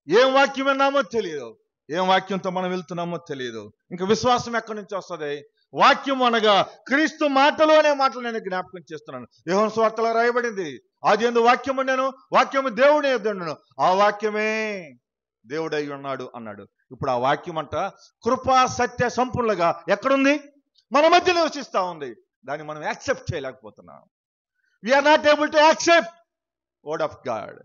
A: ఏం వాక్యం విన్నామో తెలియదు, ఏం వాక్యంతో మనం వెళ్తున్నామో తెలియదు. ఇంకా విశ్వాసం ఎక్కడి నుంచి వస్తుంది? వాక్యం అనగా క్రీస్తు మాటలు అనే మాటలు నేను జ్ఞాపకం చేస్తున్నాను. యోహాను సువార్తలో రాయబడింది, ఆదియందు వాక్యం ఉండెను, వాక్యము దేవుడే ఉండెను, ఆ వాక్యమే దేవుడై ఉన్నాడు అన్నాడు. ఇప్పుడు ఆ వాక్యం అంట కృపా సత్య సంపూర్ణంగా ఎక్కడుంది? మన మధ్య నివసిస్తూ ఉంది. దాన్ని మనం యాక్సెప్ట్ చేయలేకపోతున్నాం. We are not able to accept word of God.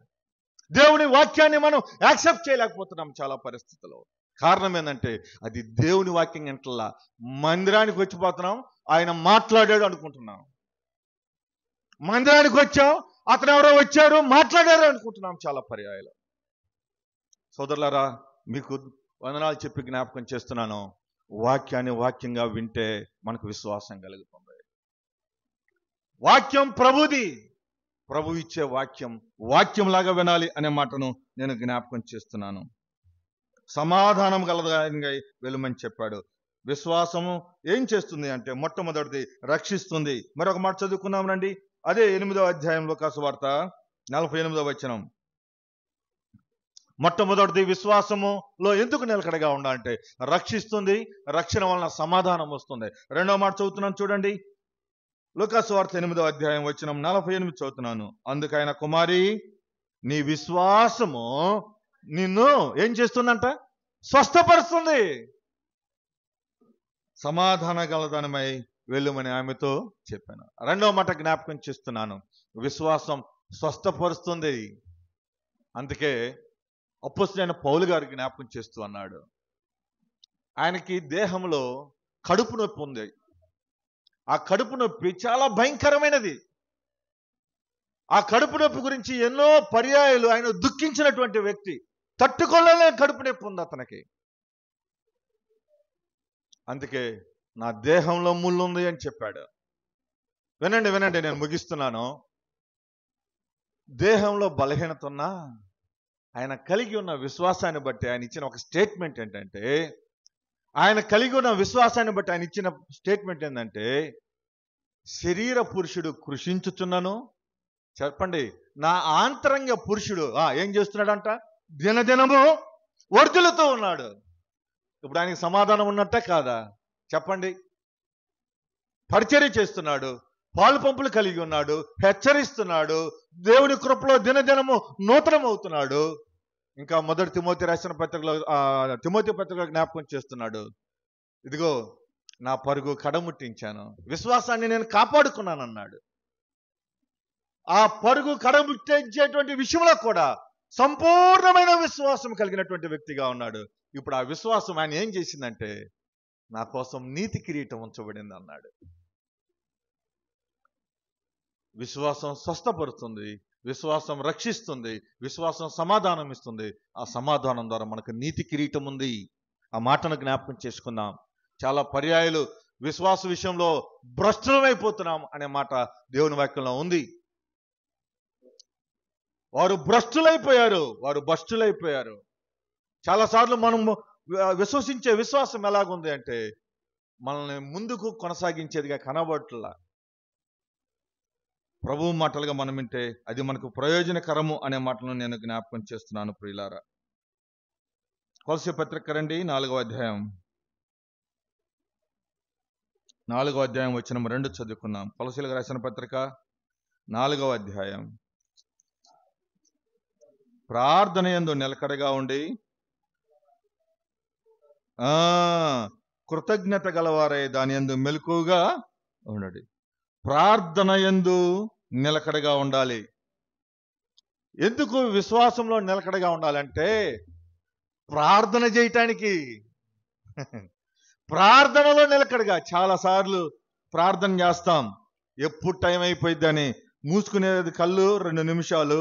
A: దేవుని వాక్యాన్ని మనం యాక్సెప్ట్ చేయలేకపోతున్నాం చాలా పరిస్థితుల్లో. కారణం ఏంటంటే, అది దేవుని వాక్యం ఎంటల్లా మందిరానికి వచ్చిపోతున్నాం, ఆయన మాట్లాడాడు అనుకుంటున్నాం. మందిరానికి వచ్చాం, అతను ఎవరో వచ్చారు మాట్లాడారు అనుకుంటున్నాం చాలా పర్యాయాలు. సోదరులారా, మీకు వందనాలు చెప్పి జ్ఞాపకం చేస్తున్నాను. వాక్యాన్ని వాక్యంగా వింటే మనకు విశ్వాసం కలుగుతుంది. వాక్యం ప్రభుది, ప్రభు ఇచ్చే వాక్యం వాక్యంలాగా వినాలి అనే మాటను నేను జ్ఞాపకం చేస్తున్నాను. సమాధానం గలదానిగా వెలుమని చెప్పాడు. విశ్వాసము ఏం చేస్తుంది అంటే మొట్టమొదటిది రక్షిస్తుంది. మరొక మాట చదువుకున్నాం రండి. అదే 8వ అధ్యాయం లూకాసు వార్త 48వ వచనం. మొట్టమొదటిది విశ్వాసములో ఎందుకు నిలకడగా ఉండాలంటే రక్షిస్తుంది, రక్షణ వలన సమాధానం వస్తుంది. రెండవ మాట చదువుతున్నాను చూడండి, లూకాసు వార్త 8వ అధ్యాయం వచనం 48 చదువుతున్నాను. అందుకైన కుమారి, నీ విశ్వాసము నిన్ను ఏం చేస్తుందంట? స్వస్థపరుస్తుంది. సమాధాన గలదానమై వెళ్ళుమని ఆమెతో చెప్పాను. రెండవ మాట జ్ఞాపకం చేస్తున్నాను, విశ్వాసం స్వస్థపరుస్తుంది. అందుకే అపోస్తలుడైన పౌలు గారు జ్ఞాపకం చేస్తూ అన్నాడు, ఆయనకి దేహంలో కడుపు నొప్పి ఉంది. ఆ కడుపు నొప్పి చాలా భయంకరమైనది. ఆ కడుపు నొప్పి గురించి ఎన్నో పర్యాయాలు ఆయన దుఃఖించినటువంటి వ్యక్తి. తట్టుకోలేని కడుపు నొప్పి ఉంది అతనికి. అందుకే నా దేహంలో ముళ్ళు ఉంది అని చెప్పాడు. వినండి వినండి, నేను ముగిస్తున్నాను. దేహంలో బలహీనత ఉన్నా ఆయన కలిగి ఉన్న విశ్వాసాన్ని బట్టి ఆయన ఇచ్చిన ఒక స్టేట్మెంట్ ఏంటంటే, ఆయన కలిగి ఉన్న విశ్వాసాన్ని బట్టి ఆయన ఇచ్చిన స్టేట్మెంట్ ఏంటంటే, శరీర పురుషుడు కృషించుచున్నను, చెప్పండి, నా ఆంతరంగ పురుషుడు ఏం చేస్తున్నాడంట? దినదినము వర్ధులుతూ ఉన్నాడు. ఇప్పుడు ఆయనకి సమాధానం ఉన్నట్టే కాదా? చెప్పండి. పరిచర్య చేస్తున్నాడు, పాలు పంపులు కలిగి ఉన్నాడు, హెచ్చరిస్తున్నాడు, దేవుని కృపలో దినదినము నూతనం అవుతున్నాడు. ఇంకా మొదటి తిమోతి రాసిన పత్రికలో తిమోతి పత్రికలో జ్ఞాపకం చేస్తున్నాడు, ఇదిగో నా పరుగు కడముట్టించాను, విశ్వాసాన్ని నేను కాపాడుకున్నాను అన్నాడు. ఆ పరుగు కడముట్టించేటువంటి విషయంలో కూడా సంపూర్ణమైన విశ్వాసం కలిగినటువంటి వ్యక్తిగా ఉన్నాడు. ఇప్పుడు ఆ విశ్వాసం ఆయన ఏం చేసిందంటే, నా కోసం నీతి కిరీటం ఉంచబడింది అన్నాడు. విశ్వాసం స్వస్థపరుస్తుంది, విశ్వాసం రక్షిస్తుంది, విశ్వాసం సమాధానం ఇస్తుంది. ఆ సమాధానం ద్వారా మనకు నీతి కిరీటం ఉంది. ఆ మాటను జ్ఞాపకం చేసుకుందాం. చాలా పర్యాయాలు విశ్వాస విషయంలో భ్రష్టులమైపోతున్నాం అనే మాట దేవుని వాక్యంలో ఉంది. వారు భ్రష్టులైపోయారు. చాలాసార్లు మనం విశ్వసించే విశ్వాసం ఎలాగుంది అంటే, మనల్ని ముందుకు కొనసాగించేదిగా కనబడట్లా. ప్రభువు మాటలుగా మనం వింటే అది మనకు ప్రయోజనకరము అనే మాటలను నేను జ్ఞాపకం చేస్తున్నాను. ప్రియులారా, కొలస్సీ పత్రిక రండి, 4వ అధ్యాయం 2 చదువుకున్నాం. కొలస్సీలకు రాసిన పత్రిక 4వ అధ్యాయం. ప్రార్థన యందు నిలకడగా ఉండి కృతజ్ఞత గలవారై దాని యందు మెలకువగా ఉండండి. ప్రార్థన యందు నిలకడగా ఉండాలి. ఎందుకు విశ్వాసంలో నిలకడగా ఉండాలంటే, ప్రార్థన చేయటానికి. ప్రార్థనలో నిలకడగా. చాలాసార్లు ప్రార్థన చేస్తాం, ఎప్పుడు టైం అయిపోయిద్దని మూసుకునేది కళ్ళు 2 నిమిషాలు,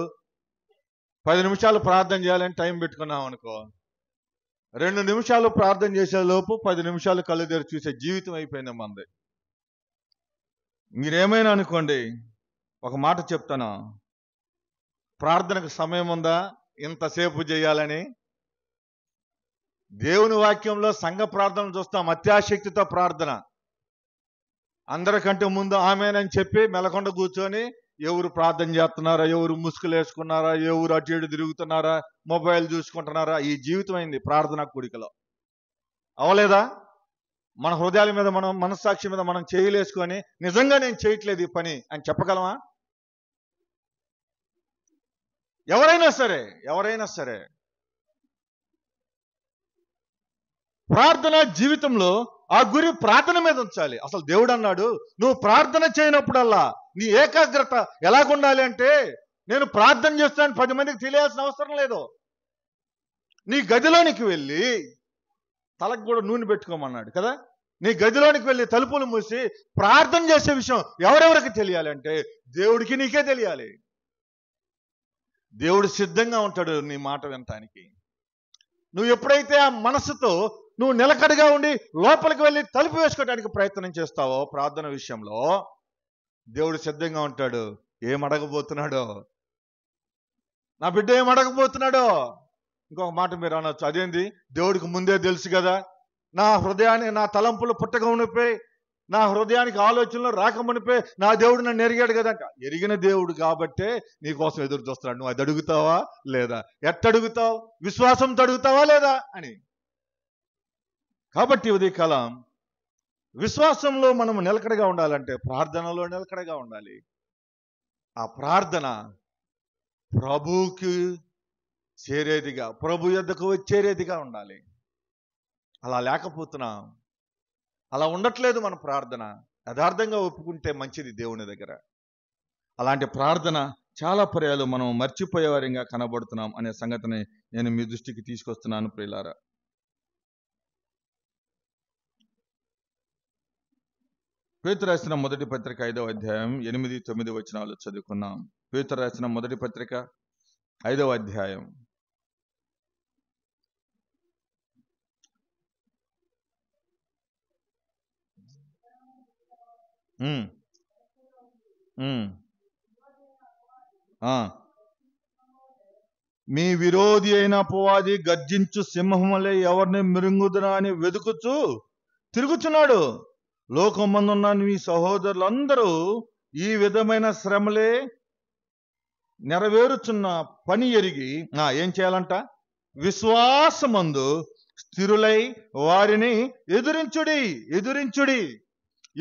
A: 10 నిమిషాలు ప్రార్థన చేయాలని టైం పెట్టుకున్నాం అనుకో, 2 నిమిషాలు ప్రార్థన చేసే లోపు 10 నిమిషాలు కళ్ళు తెరిచి చూసే జీవితం అయిపోయింది మంది. మీరేమైనా అనుకోండి, ఒక మాట చెప్తాను, ప్రార్థనకు సమయం ఉందా ఇంతసేపు చేయాలని? దేవుని వాక్యంలో సంఘ ప్రార్థనలు చూస్తాం, అత్యాశక్తితో ప్రార్థన. అందరికంటే ముందు ఆమేనని చెప్పి మెలకొండ కూర్చొని ఎవరు ప్రార్థన చేస్తున్నారా, ఎవరు ముసుగులు వేసుకున్నారా, ఎవరు అటు ఇటు తిరుగుతున్నారా, మొబైల్ చూసుకుంటున్నారా, ఈ జీవితం అయింది ప్రార్థనా కూడికలో. అవలేదా? మన హృదయాల మీద మనం, మనస్సాక్షి మీద మనం చేయలేసుకొని నిజంగా నేను చేయట్లేదు ఈ పని అని చెప్పగలమా? ఎవరైనా సరే ప్రార్థన జీవితంలో ఆ గురి ప్రార్థన మీద ఉంచాలి. అసలు దేవుడు అన్నాడు, నువ్వు ప్రార్థన చేయనప్పుడల్లా నీ ఏకాగ్రత ఎలాగుండాలి అంటే, నేను ప్రార్థన చేస్తాను 10 మందికి తెలియాల్సిన అవసరం లేదు. నీ గదిలోనికి వెళ్ళి, తలకు కూడా నూనె పెట్టుకోమన్నాడు కదా, నీ గదిలోనికి వెళ్ళి తలుపులు మూసి ప్రార్థన చేసే విషయం ఎవరెవరికి తెలియాలంటే, దేవుడికి నీకే తెలియాలి. దేవుడు సిద్ధంగా ఉంటాడు నీ మాట వినటానికి. నువ్వు ఎప్పుడైతే ఆ మనసుతో నువ్వు నిలకడగా ఉండి లోపలికి వెళ్ళి తలుపు వేసుకోవడానికి ప్రయత్నం చేస్తావో ప్రార్థన విషయంలో, దేవుడు సిద్ధంగా ఉంటాడు. ఏం అడగబోతున్నాడో, నా బిడ్డ ఏం అడగబోతున్నాడో. ఇంకొక మాట మీరు అనొచ్చు, అదేంది దేవుడికి ముందే తెలుసు కదా, నా హృదయాన్ని, నా తలంపులు పుట్టక మునిపే, నా హృదయానికి ఆలోచనలు రాకమునిపే నా దేవుడు నన్ను ఎరిగాడు కదంట. ఎరిగిన దేవుడు కాబట్టే నీకోసం ఎదురు చూస్తున్నాడు. నువ్వు అది అడుగుతావా లేదా? ఎట్టడుగుతావు? విశ్వాసంతో అడుగుతావా లేదా అని. కాబట్టి ఉదయకాలం విశ్వాసంలో మనం నిలకడగా ఉండాలంటే ప్రార్థనలో నిలకడగా ఉండాలి. ఆ ప్రార్థన ప్రభువుకి చేరేదిగా, ప్రభు యొద్దకు చేరేదిగా ఉండాలి. అలా లేకపోతున్నాం, అలా ఉండట్లేదు మన ప్రార్థన. యథార్థంగా ఒప్పుకుంటే మంచిది దేవుని దగ్గర. అలాంటి ప్రార్థన చాలా పర్యాలు మనం మర్చిపోయేవారిగా కనబడుతున్నాం అనే సంగతిని నేను మీ దృష్టికి తీసుకొస్తున్నాను ప్రియులారా. పేతురు రాసిన మొదటి పత్రిక 5వ అధ్యాయం 8-9 వచనాలు చదువుకున్నాం. పేతురు రాసిన మొదటి పత్రిక 5వ అధ్యాయం 8 మీ విరోధి అయిన అపవాది గర్జించు సింహములే ఎవరిని మిరుంగుదునా అని వెతుకుచూ తిరుగుచున్నాడు. లోకమందున్న మీ సహోదరులందరూ ఈ విధమైన శ్రమలే నెరవేరుచున్న పని ఎరిగి ఏం చేయాలంట? విశ్వాసమందు స్థిరులై వారిని ఎదురించుడి.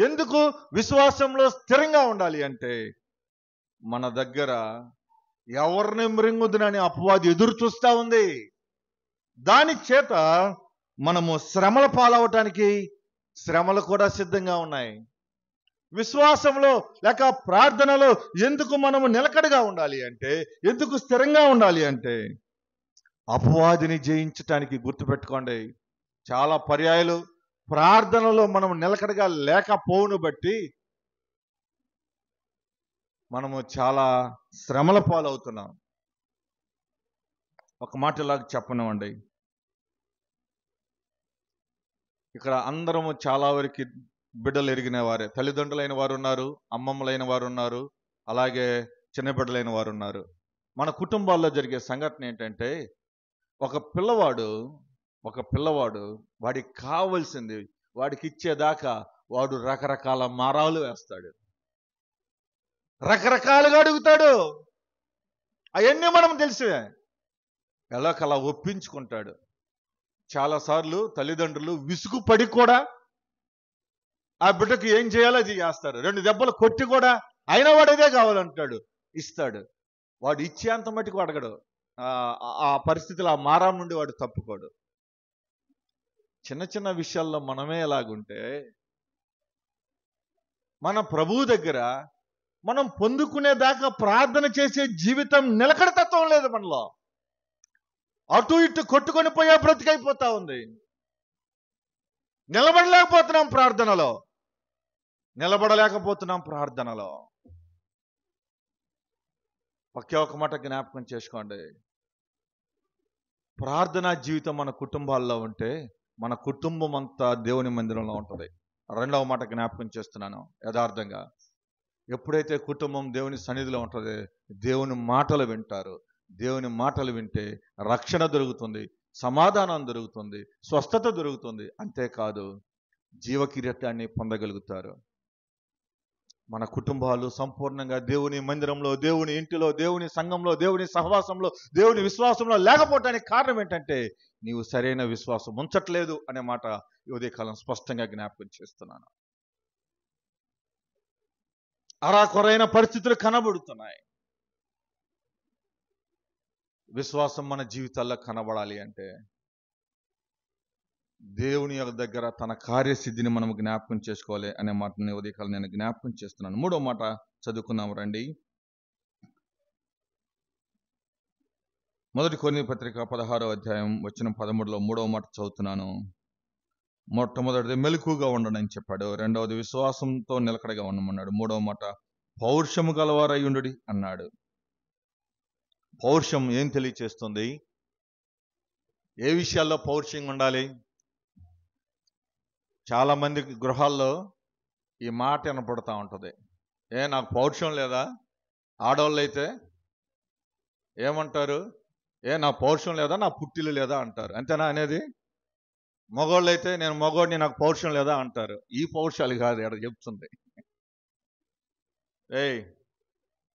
A: ఎందుకు విశ్వాసంలో స్థిరంగా ఉండాలి అంటే, మన దగ్గర ఎవరిని మృంగుదునని అపవాది ఎదురు చూస్తా ఉంది. దాని చేత మనము శ్రమల పాలవటానికి శ్రమలు కూడా సిద్ధంగా ఉన్నాయి. విశ్వాసంలో లేక ప్రార్థనలో ఎందుకు మనము నిలకడగా ఉండాలి అంటే, ఎందుకు స్థిరంగా ఉండాలి అంటే, అపవాదిని జయించటానికి. గుర్తుపెట్టుకోండి, చాలా పర్యాయాలు ప్రార్థనలో మనం నిలకడగా లేకపోవును బట్టి మనము చాలా శ్రమల పాలవుతున్నాం. ఒక మాట ఇలాగ చెప్పనివ్వండి, ఇక్కడ అందరము చాలా వరకు బిడ్డలు ఎరిగిన వారే, తల్లిదండ్రులైన వారు ఉన్నారు, అమ్మమ్మలైన వారు ఉన్నారు, అలాగే చిన్న బిడ్డలైన వారు ఉన్నారు. మన కుటుంబాల్లో జరిగే సంఘటన ఏంటంటే, ఒక పిల్లవాడు వాడికి కావలసింది వాడికి ఇచ్చేదాకా వాడు రకరకాల మారాలు వేస్తాడు, రకరకాలుగా అడుగుతాడు. అవన్నీ మనం తెలిసే ఎలాకలా ఒప్పించుకుంటాడు. చాలాసార్లు తల్లిదండ్రులు విసుగుపడి కూడా ఆ బిడ్డకు ఏం చేయాలో అది చేస్తారు. 2 దెబ్బలు కొట్టి కూడా అయినా వాడేదే కావాలంటాడు, ఇస్తాడు. వాడు ఇచ్చేంత మటుకు అడగడు. ఆ పరిస్థితులు, ఆ మారం నుండి వాడు తప్పుకోడు. చిన్న చిన్న విషయాల్లో మనమే ఎలాగుంటే, మన ప్రభువు దగ్గర మనం పొందుకునేదాకా ప్రార్థన చేసే జీవితం నిలకడతత్వం లేదు మనలో. అటు ఇటు కొట్టుకొని పోయే బ్రతికైపోతా ఉంది. నిలబడలేకపోతున్నాం ప్రార్థనలో. ఒకే ఒక మాట జ్ఞాపకం చేసుకోండి, ప్రార్థనా జీవితం మన కుటుంబాల్లో ఉంటే మన కుటుంబం అంతా దేవుని మందిరంలో ఉంటుంది. 2వ మాట జ్ఞాపకం చేస్తున్నాను, యథార్థంగా ఎప్పుడైతే కుటుంబం దేవుని సన్నిధిలో ఉంటుందో దేవుని మాటలు వింటారు. దేవుని మాటలు వింటే రక్షణ దొరుకుతుంది, సమాధానం దొరుకుతుంది, స్వస్థత దొరుకుతుంది. అంతేకాదు జీవకిరీటాన్ని పొందగలుగుతారు. మన కుటుంబాలు సంపూర్ణంగా దేవుని మందిరంలో, దేవుని ఇంటిలో, దేవుని సంఘంలో, దేవుని సహవాసంలో, దేవుని విశ్వాసంలో లేకపోవటానికి కారణం ఏంటంటే, నీవు సరైన విశ్వాసం ఉంచట్లేదు అనే మాట ఈ ఉదయకాలం స్పష్టంగా జ్ఞాపకం చేస్తున్నాను. అరాకొరైన పరిస్థితులు కనబడుతున్నాయి. విశ్వాసం మన జీవితాల్లో కనబడాలి అంటే దేవుని దగ్గర తన కార్యసిద్ధిని మనం జ్ఞాపకం చేసుకోవాలి అనే మాటని ఉదయకాలం నేను జ్ఞాపకం చేస్తున్నాను. 3వ మాట చదువుకుందాం రండి. 1 కొరింథీ పత్రిక 16వ అధ్యాయం వచనం 13లో 3వ మాట చదువుతున్నాను. మొట్టమొదటిది మెలకుగా ఉండండి అని చెప్పాడు. 2వది విశ్వాసంతో నిలకడగా ఉండమన్నాడు. 3వ మాట పౌరుషము గలవారై ఉండుడి అన్నాడు. పౌరుషం ఏం తెలియచేస్తుంది? ఏ విషయాల్లో పౌరుషంగా ఉండాలి? చాలా మంది గృహాల్లో ఈ మాట వినపడుతూ ఉంటుంది. నాకు పౌరుషం లేదా? ఆడవాళ్ళు అయితే ఏమంటారు? నా పౌరుషం లేదా, నా పుట్టిల్లు లేదా అంటారు. అంతేనా అనేది? మగవాళ్ళు అయితే నేను మగవాడిని, నాకు పౌరుషం లేదా అంటారు. ఈ పౌరుషాలు కాదు ఇక్కడ చెప్తుంది.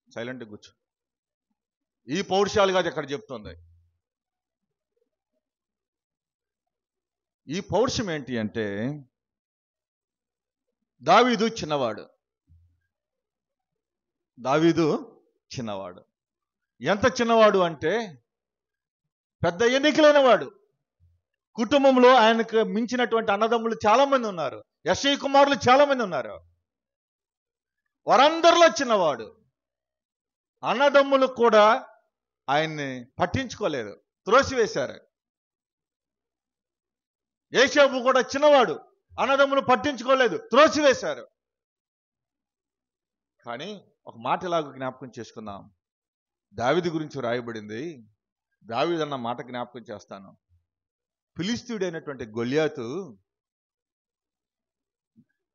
A: సైలెంట్ కూర్చో. ఈ పౌరుషాలు కాదు ఇక్కడ చెప్తుంది. ఈ పౌరుషం ఏంటి అంటే, దావీదు చిన్నవాడు. ఎంత చిన్నవాడు అంటే పెద్ద ఎన్నికలైన వాడు. కుటుంబంలో ఆయనకు మించినటువంటి అన్నదమ్ములు చాలా మంది ఉన్నారు. యెష్షయి కుమారులు చాలా మంది ఉన్నారు. వారందరిలో చిన్నవాడు. అన్నదమ్ములు కూడా ఆయన్ని పట్టించుకోలేదు, త్రోసివేశారు. యోసేపు కూడా చిన్నవాడు, అన్నదమ్ములు పట్టించుకోలేదు, త్రోసివేశారు. కానీ ఒక మాట ఇలాగ జ్ఞాపకం చేసుకుందాం. దావీదు గురించి రాయబడింది. దావీదు అన్న మాట జ్ఞాపకం చేస్తాను. ఫిలిష్తీయుడైనటువంటి గొల్యాతు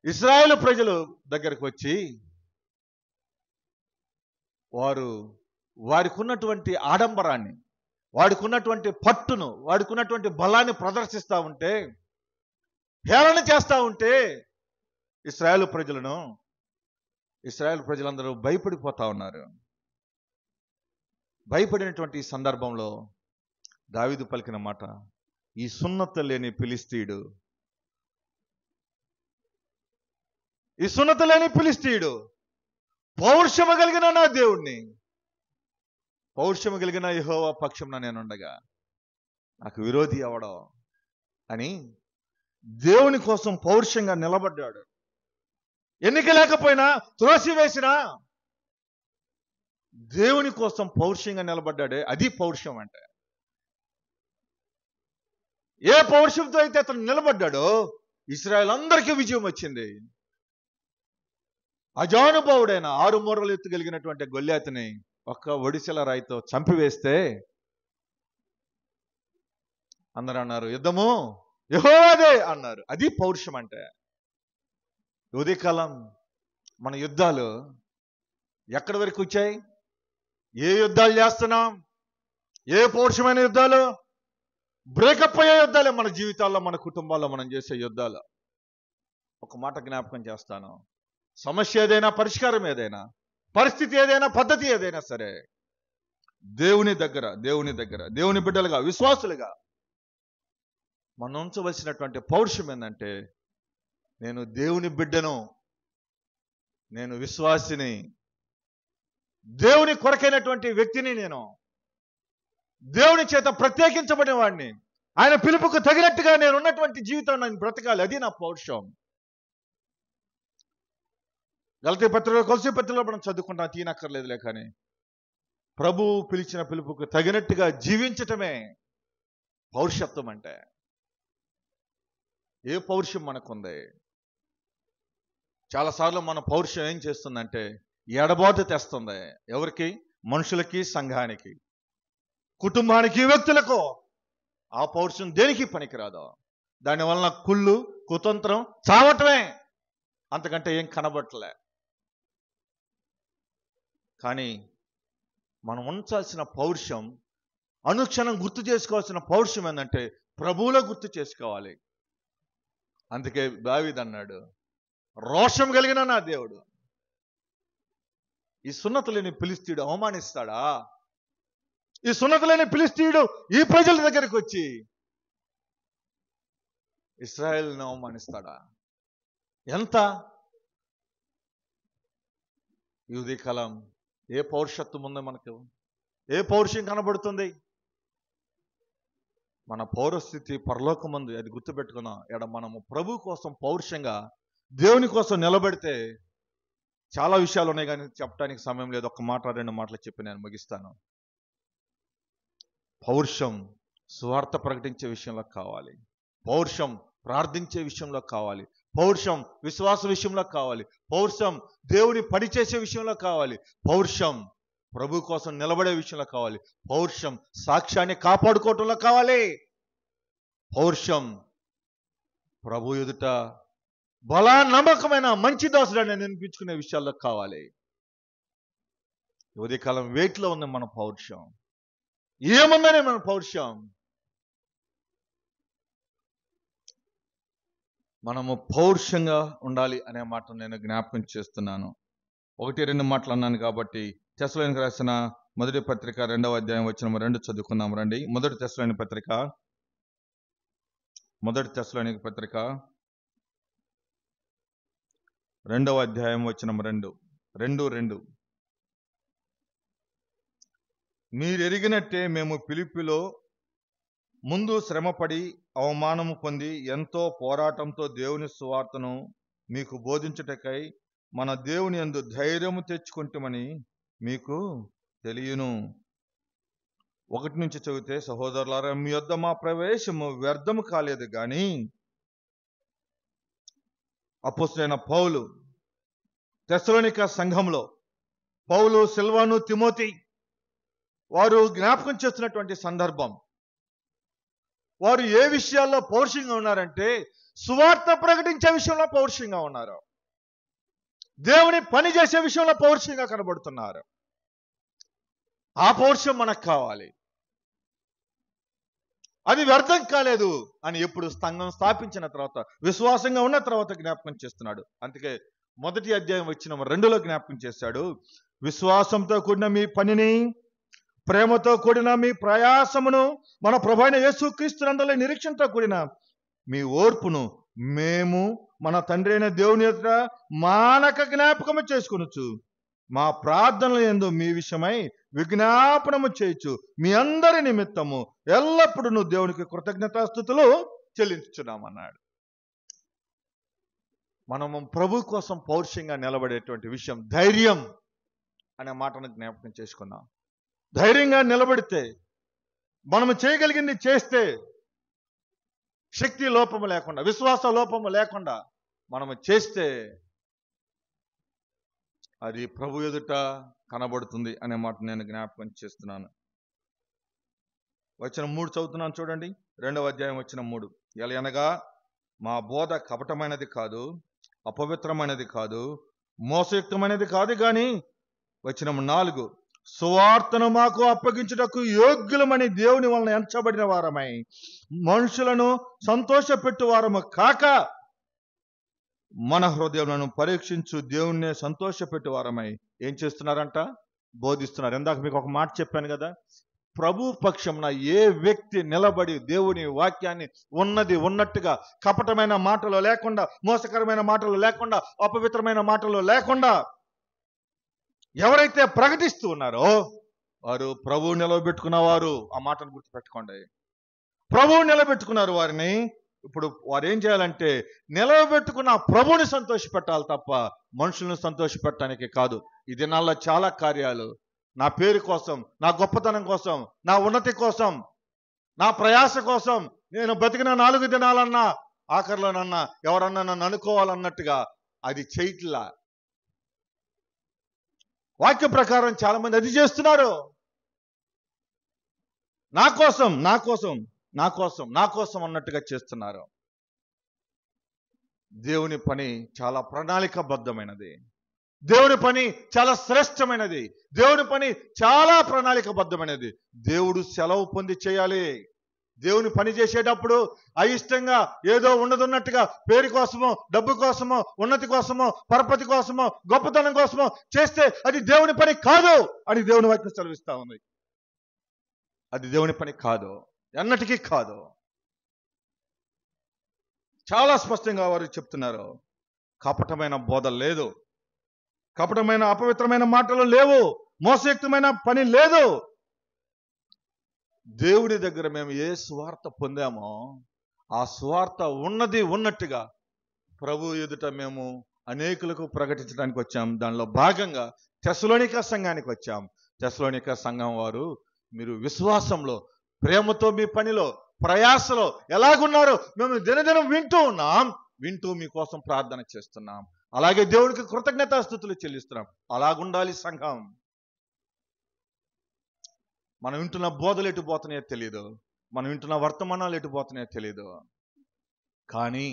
A: ఇశ్రాయేలు ప్రజల దగ్గరకు వచ్చి వారికి ఉన్నటువంటి ఆడంబరాన్ని, వాడికి ఉన్నటువంటి పట్టును, వాడికి ఉన్నటువంటి బలాన్ని ప్రదర్శిస్తూ ఉంటే, హేళన చేస్తూ ఉంటే ఇశ్రాయేలు ప్రజలందరూ భయపడిపోతా ఉన్నారు. భయపడినటువంటి ఈ సందర్భంలో దావీదు పలికిన మాట, ఈ సున్నత లేని ఫిలిష్తీయుడు పౌరుషము కలిగిన నా దేవుణ్ణి, పౌరుషము కలిగిన యెహోవా పక్షంన నేనుండగా నాకు విరోధి అవడం అని దేవుని కోసం పౌరుషంగా నిలబడ్డాడు. ఎన్నిక లేకపోయినా, త్రోసివేసినా దేవుని కోసం పౌరుషంగా నిలబడ్డాడే, అది పౌరుషం అంటే. ఏ పౌరుషంతో అయితే అతను నిలబడ్డాడో ఇశ్రాయేల్ అందరికీ విజయం వచ్చింది. అజానుభావుడైన 6 మూరలు ఎత్తుగలిగినటువంటి గొల్యాతుని ఒక్క ఒడిశల రాయితో చంపివేస్తే అందరూ అన్నారు, యుద్ధము యెహోవాదే అన్నారు. అది పౌరుషం అంటే. ఉదయకాలం మన యుద్ధాలు ఎక్కడి వరకు వచ్చాయి? ఏ యుద్ధాలు చేస్తున్నాం? ఏ పౌరుషమైన యుద్ధాలు? బ్రేకప్ అయ్యే యుద్ధాలే మన జీవితాల్లో, మన కుటుంబాల్లో మనం చేసే యుద్ధాలు. ఒక మాట జ్ఞాపకం చేస్తాను. సమస్య ఏదైనా, పరిష్కారం ఏదైనా, పరిస్థితి ఏదైనా, పద్ధతి ఏదైనా సరే, దేవుని దగ్గర దేవుని బిడ్డలుగా, విశ్వాసులుగా మనం ఉంచవలసినటువంటి పౌరుషం ఏంటంటే, నేను దేవుని బిడ్డను, నేను విశ్వాసిని, దేవుని కొరకైనటువంటి వ్యక్తిని, నేను దేవుని చేత ప్రత్యేకించబడిన వాడిని, ఆయన పిలుపుకు తగినట్టుగా నేను ఉన్నటువంటి జీవితం నేను బ్రతకాలి. అది నా పౌరుషం. గలతీ పత్రికలో, కొలసీ పత్రికలో మనం చదువుకుంటాం, తీనక్కర్లేదులే. కానీ ప్రభువు పిలిచిన పిలుపుకు తగినట్టుగా జీవించటమే పౌరుషత్వం అంటే. ఏ పౌరుషం మనకుంది? చాలాసార్లు మన పౌరుషం ఏం చేస్తుందంటే ఎడబాటు తెస్తుంది. ఎవరికి? మనుషులకి, సంఘానికి, కుటుంబానికి, వ్యక్తులకు. ఆ పౌరుషం దేనికి పనికిరాదు. దానివలన కుళ్ళు, కుతంత్రం, చావటమే, అంతకంటే ఏం కనబట్టలే. కానీ మనం ఉంచాల్సిన పౌరుషం, అనుక్షణం గుర్తు చేసుకోవాల్సిన పౌరుషం ఏంటంటే ప్రభువులో గుర్తు చేసుకోవాలి. అందుకే దావీదు అన్నాడు, రోషం కలిగిన నా దేవుడు. ఈ సున్నత లేని ఫిలిష్తీయుడు అవమానిస్తాడా? ఈ సున్నత లేని ఫిలిష్తీయుడు ఈ ప్రజల దగ్గరికి వచ్చి ఇశ్రాయేలును అవమానిస్తాడా? ఎంత? ఈ ఉదయకాలం ఏ పౌరుషత్వం ఉందో మనకు? ఏ పౌరుషం కనబడుతుంది? మన పౌరస్థితి పరలోకమందు, అది గుర్తుపెట్టుకున్నాం. ఎక్కడ మనము ప్రభు కోసం పౌరుషంగా దేవుని కోసం నిలబడితే చాలా విషయాలు ఉన్నాయి, కానీ చెప్పడానికి సమయం లేదు. ఒక్క మాట, 2 మాటలు చెప్పి నేను ముగిస్తాను. పౌరుషం సువార్త ప్రకటించే విషయంలో కావాలి. పౌరుషం ప్రార్థించే విషయంలో కావాలి. పౌరుషం విశ్వాస విషయంలో కావాలి. పౌరుషం దేవుని పని చేసే విషయంలో కావాలి. పౌరుషం ప్రభు కోసం నిలబడే విషయంలో కావాలి. పౌరుషం సాక్ష్యాన్ని కాపాడుకోవటంలో కావాలి. పౌరుషం, ప్రభు ఎదుట బలా నమ్మకమైన మంచి దాసుడని అనిపించుకునే విషయాల్లో కావాలి. ఉదయకాలం వేటిలో ఉంది మన పౌరుషం? ఏముందని మన పౌరుషం? మనము పౌరుషంగా ఉండాలి అనే మాట నేను జ్ఞాపకం చేస్తున్నాను. 1-2 మాటలు అన్నాను కాబట్టి తెస్సలోనికీయులకు రాసిన మొదటి పత్రిక 2వ అధ్యాయం వచనం 2 చదువుకుందాం రండి. మొదటి తెస్సలోనికీ పత్రిక 2వ అధ్యాయం వచనం 2. మీరు ఎరిగినట్టే మేము ఫిలిప్పీలో ముందు శ్రమపడి అవమానము పొంది ఎంతో పోరాటంతో దేవుని సువార్తను మీకు బోధించుటకై మన దేవుని యందు ధైర్యము తెచ్చుకుంటామని మీకు తెలియను. 1 నుంచి చదివితే, సహోదరులారా, మీ యొద్ద మా ప్రవేశము వ్యర్థము కాలేదు గాని అపోస్తలుడైన పౌలు తెస్సలోనిక సంఘంలో పౌలు, సిల్వాను, తిమోతి వారు జ్ఞాపకం చేస్తున్నటువంటి సందర్భం, వారు ఏ విషయాల్లో పౌరుషంగా ఉన్నారంటే సువార్త ప్రకటించే విషయంలో పౌరుషంగా ఉన్నారు, దేవుని పని చేసే విషయంలో పౌరుషంగా కనబడుతున్నారు. ఆ పౌరుషం మనకు కావాలి. అది వ్యర్థం కాలేదు అని ఎప్పుడు సంఘం స్థాపించిన తర్వాత, విశ్వాసంగా ఉన్న తర్వాత జ్ఞాపకం చేస్తున్నాడు. అందుకే మొదటి అధ్యాయం వచనం 2లో జ్ఞాపకం చేశాడు, విశ్వాసంతో కూడిన మీ పనిని, ప్రేమతో కూడిన మీ ప్రయాసమును, మన ప్రభువైన యేసుక్రీస్తునందలి నిరీక్షణతో కూడిన మీ ఓర్పును మేము మన తండ్రి అయిన దేవుని ఎదుట మానక జ్ఞాపకము చేసుకొనొచ్చు. మా ప్రార్థనల యందు మీ విషయమై విజ్ఞాపనము చేయొచ్చు. మీ అందరి నిమిత్తము ఎల్లప్పుడూ దేవునికి కృతజ్ఞతాస్తుతులు చెల్లించుచున్నామన్నాడు. మనము ప్రభు కోసం పౌరుషంగా నిలబడేటువంటి విషయం ధైర్యం అనే మాటను జ్ఞాపకం చేసుకున్నాం. ధైర్యంగా నిలబడితే, మనము చేయగలిగింది చేస్తే, శక్తి లోపము లేకుండా, విశ్వాస లోపము లేకుండా మనము చేస్తే అది ప్రభు ఎదుట కనబడుతుంది అనే మాట నేను జ్ఞాపకం చేస్తున్నాను. వచనం 3 చదువుతున్నాను చూడండి. 2వ అధ్యాయం వచనం 3. ఎలయనగా మా బోధ కపటమైనది కాదు, అపవిత్రమైనది కాదు, మోసయుక్తమైనది కాదు గాని, వచనం 4, సువార్తను మాకు అప్పగించుటకు యోగ్యులమని దేవుని వలన ఎంచబడిన వారమై మనుషులను సంతోషపెట్టు వారము కాక మన హృదయములను పరీక్షించు దేవుణ్ణి సంతోషపెట్టు వారమై ఏం చేస్తున్నారంట? బోధిస్తున్నారు. ఇందాక మీకు ఒక మాట చెప్పాను కదా, ప్రభు పక్షంన ఏ వ్యక్తి నిలబడి దేవుని వాక్యాన్ని ఉన్నది ఉన్నట్టుగా, కపటమైన మాటలు లేకుండా, మోసకరమైన మాటలు లేకుండా, అపవిత్రమైన మాటలు లేకుండా ఎవరైతే ప్రకటిస్తూ ఉన్నారో వారు ప్రభువు నిలబెట్టుకున్నవారు. ఆ మాటను గుర్తుపెట్టుకోండి. ప్రభువు నిలబెట్టుకున్నారు వారిని. ఇప్పుడు వారు ఏం చేయాలంటే నిలబెట్టుకున్న ప్రభువుని సంతోషపెట్టాలి తప్ప మనుషులను సంతోషపెట్టడానికి కాదు. ఈ దినాల్లో చాలా కార్యాలు నా పేరు కోసం, నా గొప్పతనం కోసం, నా ఉన్నతి కోసం, నా ప్రయాస కోసం, నేను బతికిన 4 దినాలన్నా ఆఖరిలోనన్నా ఎవరన్నా నన్ను అనుకోవాలన్నట్టుగా అది చేయట్లా. వాక్య ప్రకారం చాలా మంది అది చేస్తున్నారు. నా కోసం నా కోసం నా కోసం నా కోసం అన్నట్టుగా చేస్తున్నారు. దేవుని పని చాలా ప్రణాళికాబద్ధమైనది. దేవుని పని చాలా శ్రేష్టమైనది. దేవుని పని చాలా ప్రణాళికాబద్ధమైనది. దేవుడు సెలవు పొంది చేయాలి. దేవుని పని చేసేటప్పుడు అయిష్టంగా ఏదో ఉండదున్నట్టుగా పేరు కోసమో, డబ్బు కోసమో, ఉన్నతి కోసమో, పరపతి కోసమో, గొప్పతనం కోసమో చేస్తే అది దేవుని పని కాదు అని దేవుని వాక్యం సెలవిస్తా ఉంది. అది దేవుని పని కాదు, ఎన్నటికీ కాదు. చాలా స్పష్టంగా వారు చెప్తున్నారు. కపటమైన బోధ లేదు, కపటమైన అపవిత్రమైన మాటలు లేవు, మోసయుక్తమైన పని లేదు. దేవుడి దగ్గర మేము ఏ సువార్త పొందామో ఆ సువార్త ఉన్నది ఉన్నట్టుగా ప్రభు ఎదుట మేము అనేకులకు ప్రకటించడానికి వచ్చాం. దానిలో భాగంగా తెస్సలోనిక సంఘానికి వచ్చాం. తెస్సలోనిక సంఘం వారు మీరు విశ్వాసంలో, ప్రేమతో, మీ పనిలో, ప్రయాసలో ఎలాగున్నారో మేము దినదినం వింటూ ఉన్నాం. వింటూ మీకోసం ప్రార్థన చేస్తున్నాం. అలాగే దేవునికి కృతజ్ఞతాస్తుతులు చెల్లిస్తున్నాం. అలాగుండాలి సంఘం. మనం వింటున్న బోధలు ఎటు పోతున్నాయో తెలియదు. మనం వింటున్న వర్తమానాలు ఎటుపోతున్నాయో తెలియదు. కానీ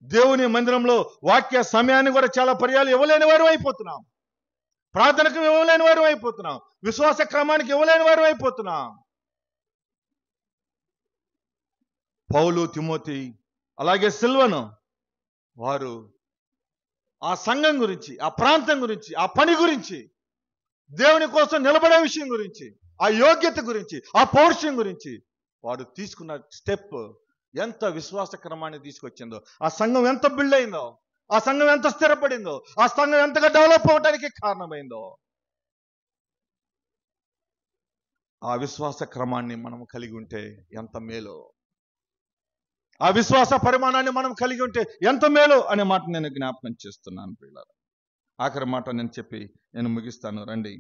A: దేవుని మందిరంలో వాక్య సమయాన్ని కూడా చాలా పర్యాలు ఇవ్వలేని వారు అయిపోతున్నాం. ప్రార్థనకు ఇవ్వలేని వారు అయిపోతున్నాం. విశ్వాస క్రమానికి ఇవ్వలేని వారు అయిపోతున్నాం. పౌలు, తిమోతి, అలాగే సిల్వను వారు ఆ సంఘం గురించి, ఆ ప్రాంతం గురించి, ఆ పని గురించి, దేవుని కోసం నిలబడే విషయం గురించి, ఆ యోగ్యత గురించి, ఆ పౌరుషం గురించి వారు తీసుకున్న స్టెప్ ఎంత విశ్వాస క్రమాన్ని తీసుకొచ్చిందో, ఆ సంఘం ఎంత బిల్డ్ అయిందో, ఆ సంఘం ఎంత స్థిరపడిందో, ఆ సంఘం ఎంతగా డెవలప్ అవడానికి కారణమైందో. ఆ విశ్వాస క్రమాన్ని మనం కలిగి ఉంటే ఎంత మేలో, ఆ విశ్వాస పరిమాణాన్ని మనం కలిగి ఉంటే ఎంత మేలో అనే మాట నేను జ్ఞాపకం చేస్తున్నాను పిల్లలు. ఆఖరి మాట నేను చెప్పి నేను ముగిస్తాను. రండి,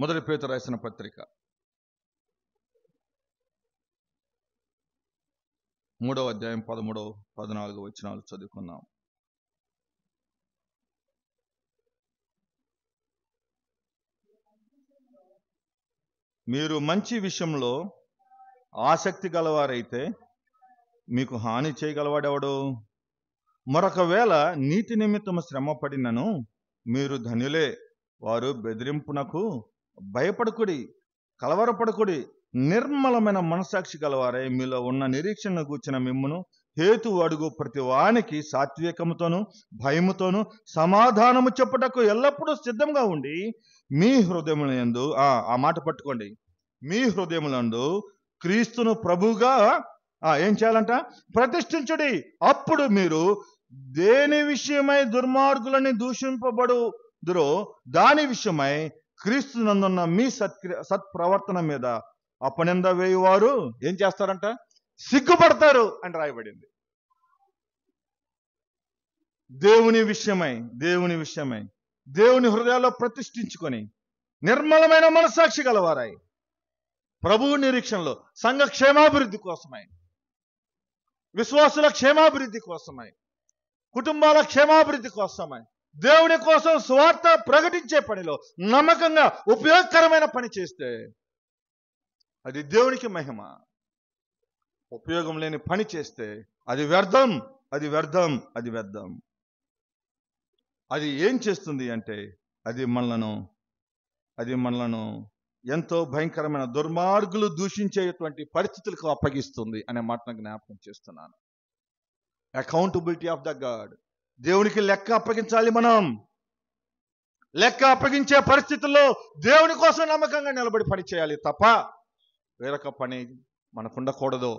A: 1 పేతురు రాసిన పత్రిక 3వ అధ్యాయం 13, 14 వచనాలు చదువుకున్నాం. మీరు మంచి విషయంలో ఆసక్తి గలవారైతే మీకు హాని చేయగలవాడెవడు? మరొక వేళ నీతి నిమిత్తము శ్రమ పడినను మీరు ధన్యులే. వారు బెదిరింపునకు భయపడకుడి, కలవరపడకుడి. నిర్మలమైన మనసాక్షి గలవారై మీలో ఉన్న నిరీక్షణను గూర్చిన మిమ్మును హేతు అడుగు ప్రతి వానికి సాత్వికముతోను భయముతోను సమాధానము చెప్పుటకు ఎల్లప్పుడూ సిద్ధంగా ఉండి మీ హృదయములందు ఆ మాట పట్టుకోండి, మీ హృదయములందు క్రీస్తును ప్రభువుగా ఏం చేయాలంట? ప్రతిష్ఠించుడి. అప్పుడు మీరు దేని విషయమై దుర్మార్గులని దూషింపబడుదురో దాని విషయమై క్రీస్తునందున్న మీ సత్ప్రవర్తన మీద అపనింద వేయువారు ఏం చేస్తారంట? సిగ్గుపడతారు అని రాయబడింది. దేవుని విషయమై దేవుని హృదయాల్లో ప్రతిష్ఠించుకొని నిర్మలమైన మనసాక్షి గలవారై ప్రభువు నిరీక్షణలో సంఘ క్షేమాభివృద్ధి కోసమై, విశ్వాసుల క్షేమాభివృద్ధి కోసమై, కుటుంబాల క్షేమాభివృద్ధి కోసమై, దేవుని కోసం స్వార్థ ప్రకటించే పనిలో నమ్మకంగా ఉపయోగకరమైన పని చేస్తే అది దేవునికి మహిమ. ఉపయోగం లేని పని చేస్తే అది వ్యర్థం, అది వ్యర్థం, అది వ్యర్థం. అది ఏం చేస్తుంది అంటే అది మనలను ఎంతో భయంకరమైన దుర్మార్గులు దూషించేటువంటి పరిస్థితులకు అప్పగిస్తుంది అనే మాటను జ్ఞాపకం చేస్తున్నాను. Accountability of the God. దేవునికి లెక్క అప్పగించాలి. మనం లెక్క అప్పగించే పరిస్థితుల్లో దేవుని కోసం నమ్మకంగా నిలబడి పని చేయాలి తప్ప వేరొక పని మనకు ఉండకూడదు.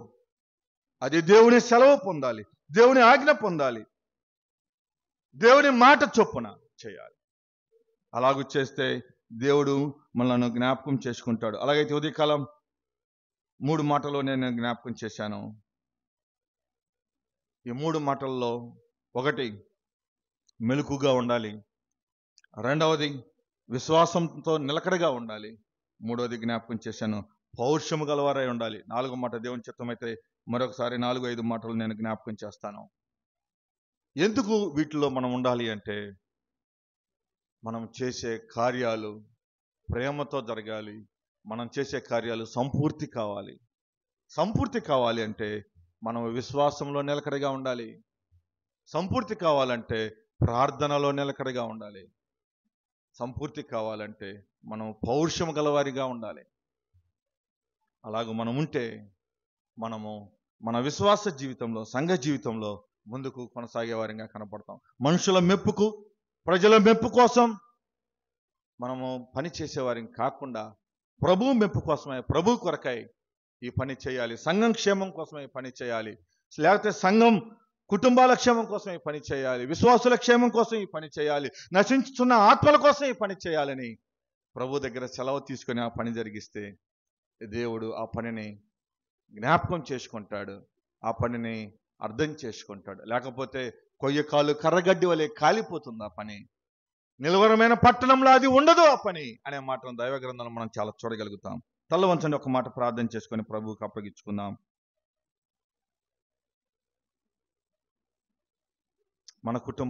A: అది దేవుని సెలవు పొందాలి, దేవుని ఆజ్ఞ పొందాలి, దేవుని మాట చొప్పున చేయాలి. అలాగూ చేస్తే దేవుడు మనల్ని జ్ఞాపకం చేసుకుంటాడు. అలాగైతే ఉదయకాలం 3 మాటలు నేను జ్ఞాపకం చేశాను. ఈ 3 మాటల్లో ఒకటి మెలకుగా ఉండాలి, రెండవది విశ్వాసంతో నిలకడగా ఉండాలి, మూడవది జ్ఞాపకం చేశాను పౌరుషము గలవారై ఉండాలి. 4వ మాట దేవుని చిత్తమైతే మరొకసారి 4-5 మాటలు నేను జ్ఞాపకం చేస్తాను. ఎందుకు వీటిలో మనం ఉండాలి అంటే మనం చేసే కార్యాలు ప్రేమతో జరగాలి. మనం చేసే కార్యాలు సంపూర్తి కావాలి. సంపూర్తి కావాలి అంటే మనం విశ్వాసంలో నిలకడగా ఉండాలి. సంపూర్తి కావాలంటే ప్రార్థనలో నిలకడగా ఉండాలి. సంపూర్తి కావాలంటే మనం పౌరుషం గలవారిగా ఉండాలి. అలాగ మనం ఉంటే మనము మన విశ్వాస జీవితంలో, సంఘ జీవితంలో ముందుకు కొనసాగే వారిగా కనపడతాం. మనుషుల మెప్పుకు, ప్రజల మెప్పు కోసం మనము పని చేసేవారి కాకుండా ప్రభువు మెప్పు కోసమే, ప్రభు కొరకై ఈ పని చేయాలి. సంఘం క్షేమం కోసమే పని చేయాలి. లేకపోతే సంఘం కుటుంబాల క్షేమం కోసం ఈ పని చేయాలి, విశ్వాసుల క్షేమం కోసం ఈ పని చేయాలి, నశించుతున్న ఆత్మల కోసం ఈ పని చేయాలని ప్రభు దగ్గర సెలవు తీసుకొని ఆ పని జరిగిస్తే దేవుడు ఆ పనిని జ్ఞాపకం చేసుకుంటాడు, ఆ పనిని అర్థం చేసుకుంటాడు. లేకపోతే కొయ్యకాలు కర్రగడ్డి వలె కాలిపోతుంది ఆ పని. నిలవరమైన పట్టణంలో అది ఉండదు ఆ పని అనే మాటను దైవ గ్రంథంలో మనం చాలా చూడగలుగుతాం. తల్ల వంచండి, ఒక మాట ప్రార్థన చేసుకొని ప్రభువుకి అప్పగించుకుందాం. మన కుటుంబం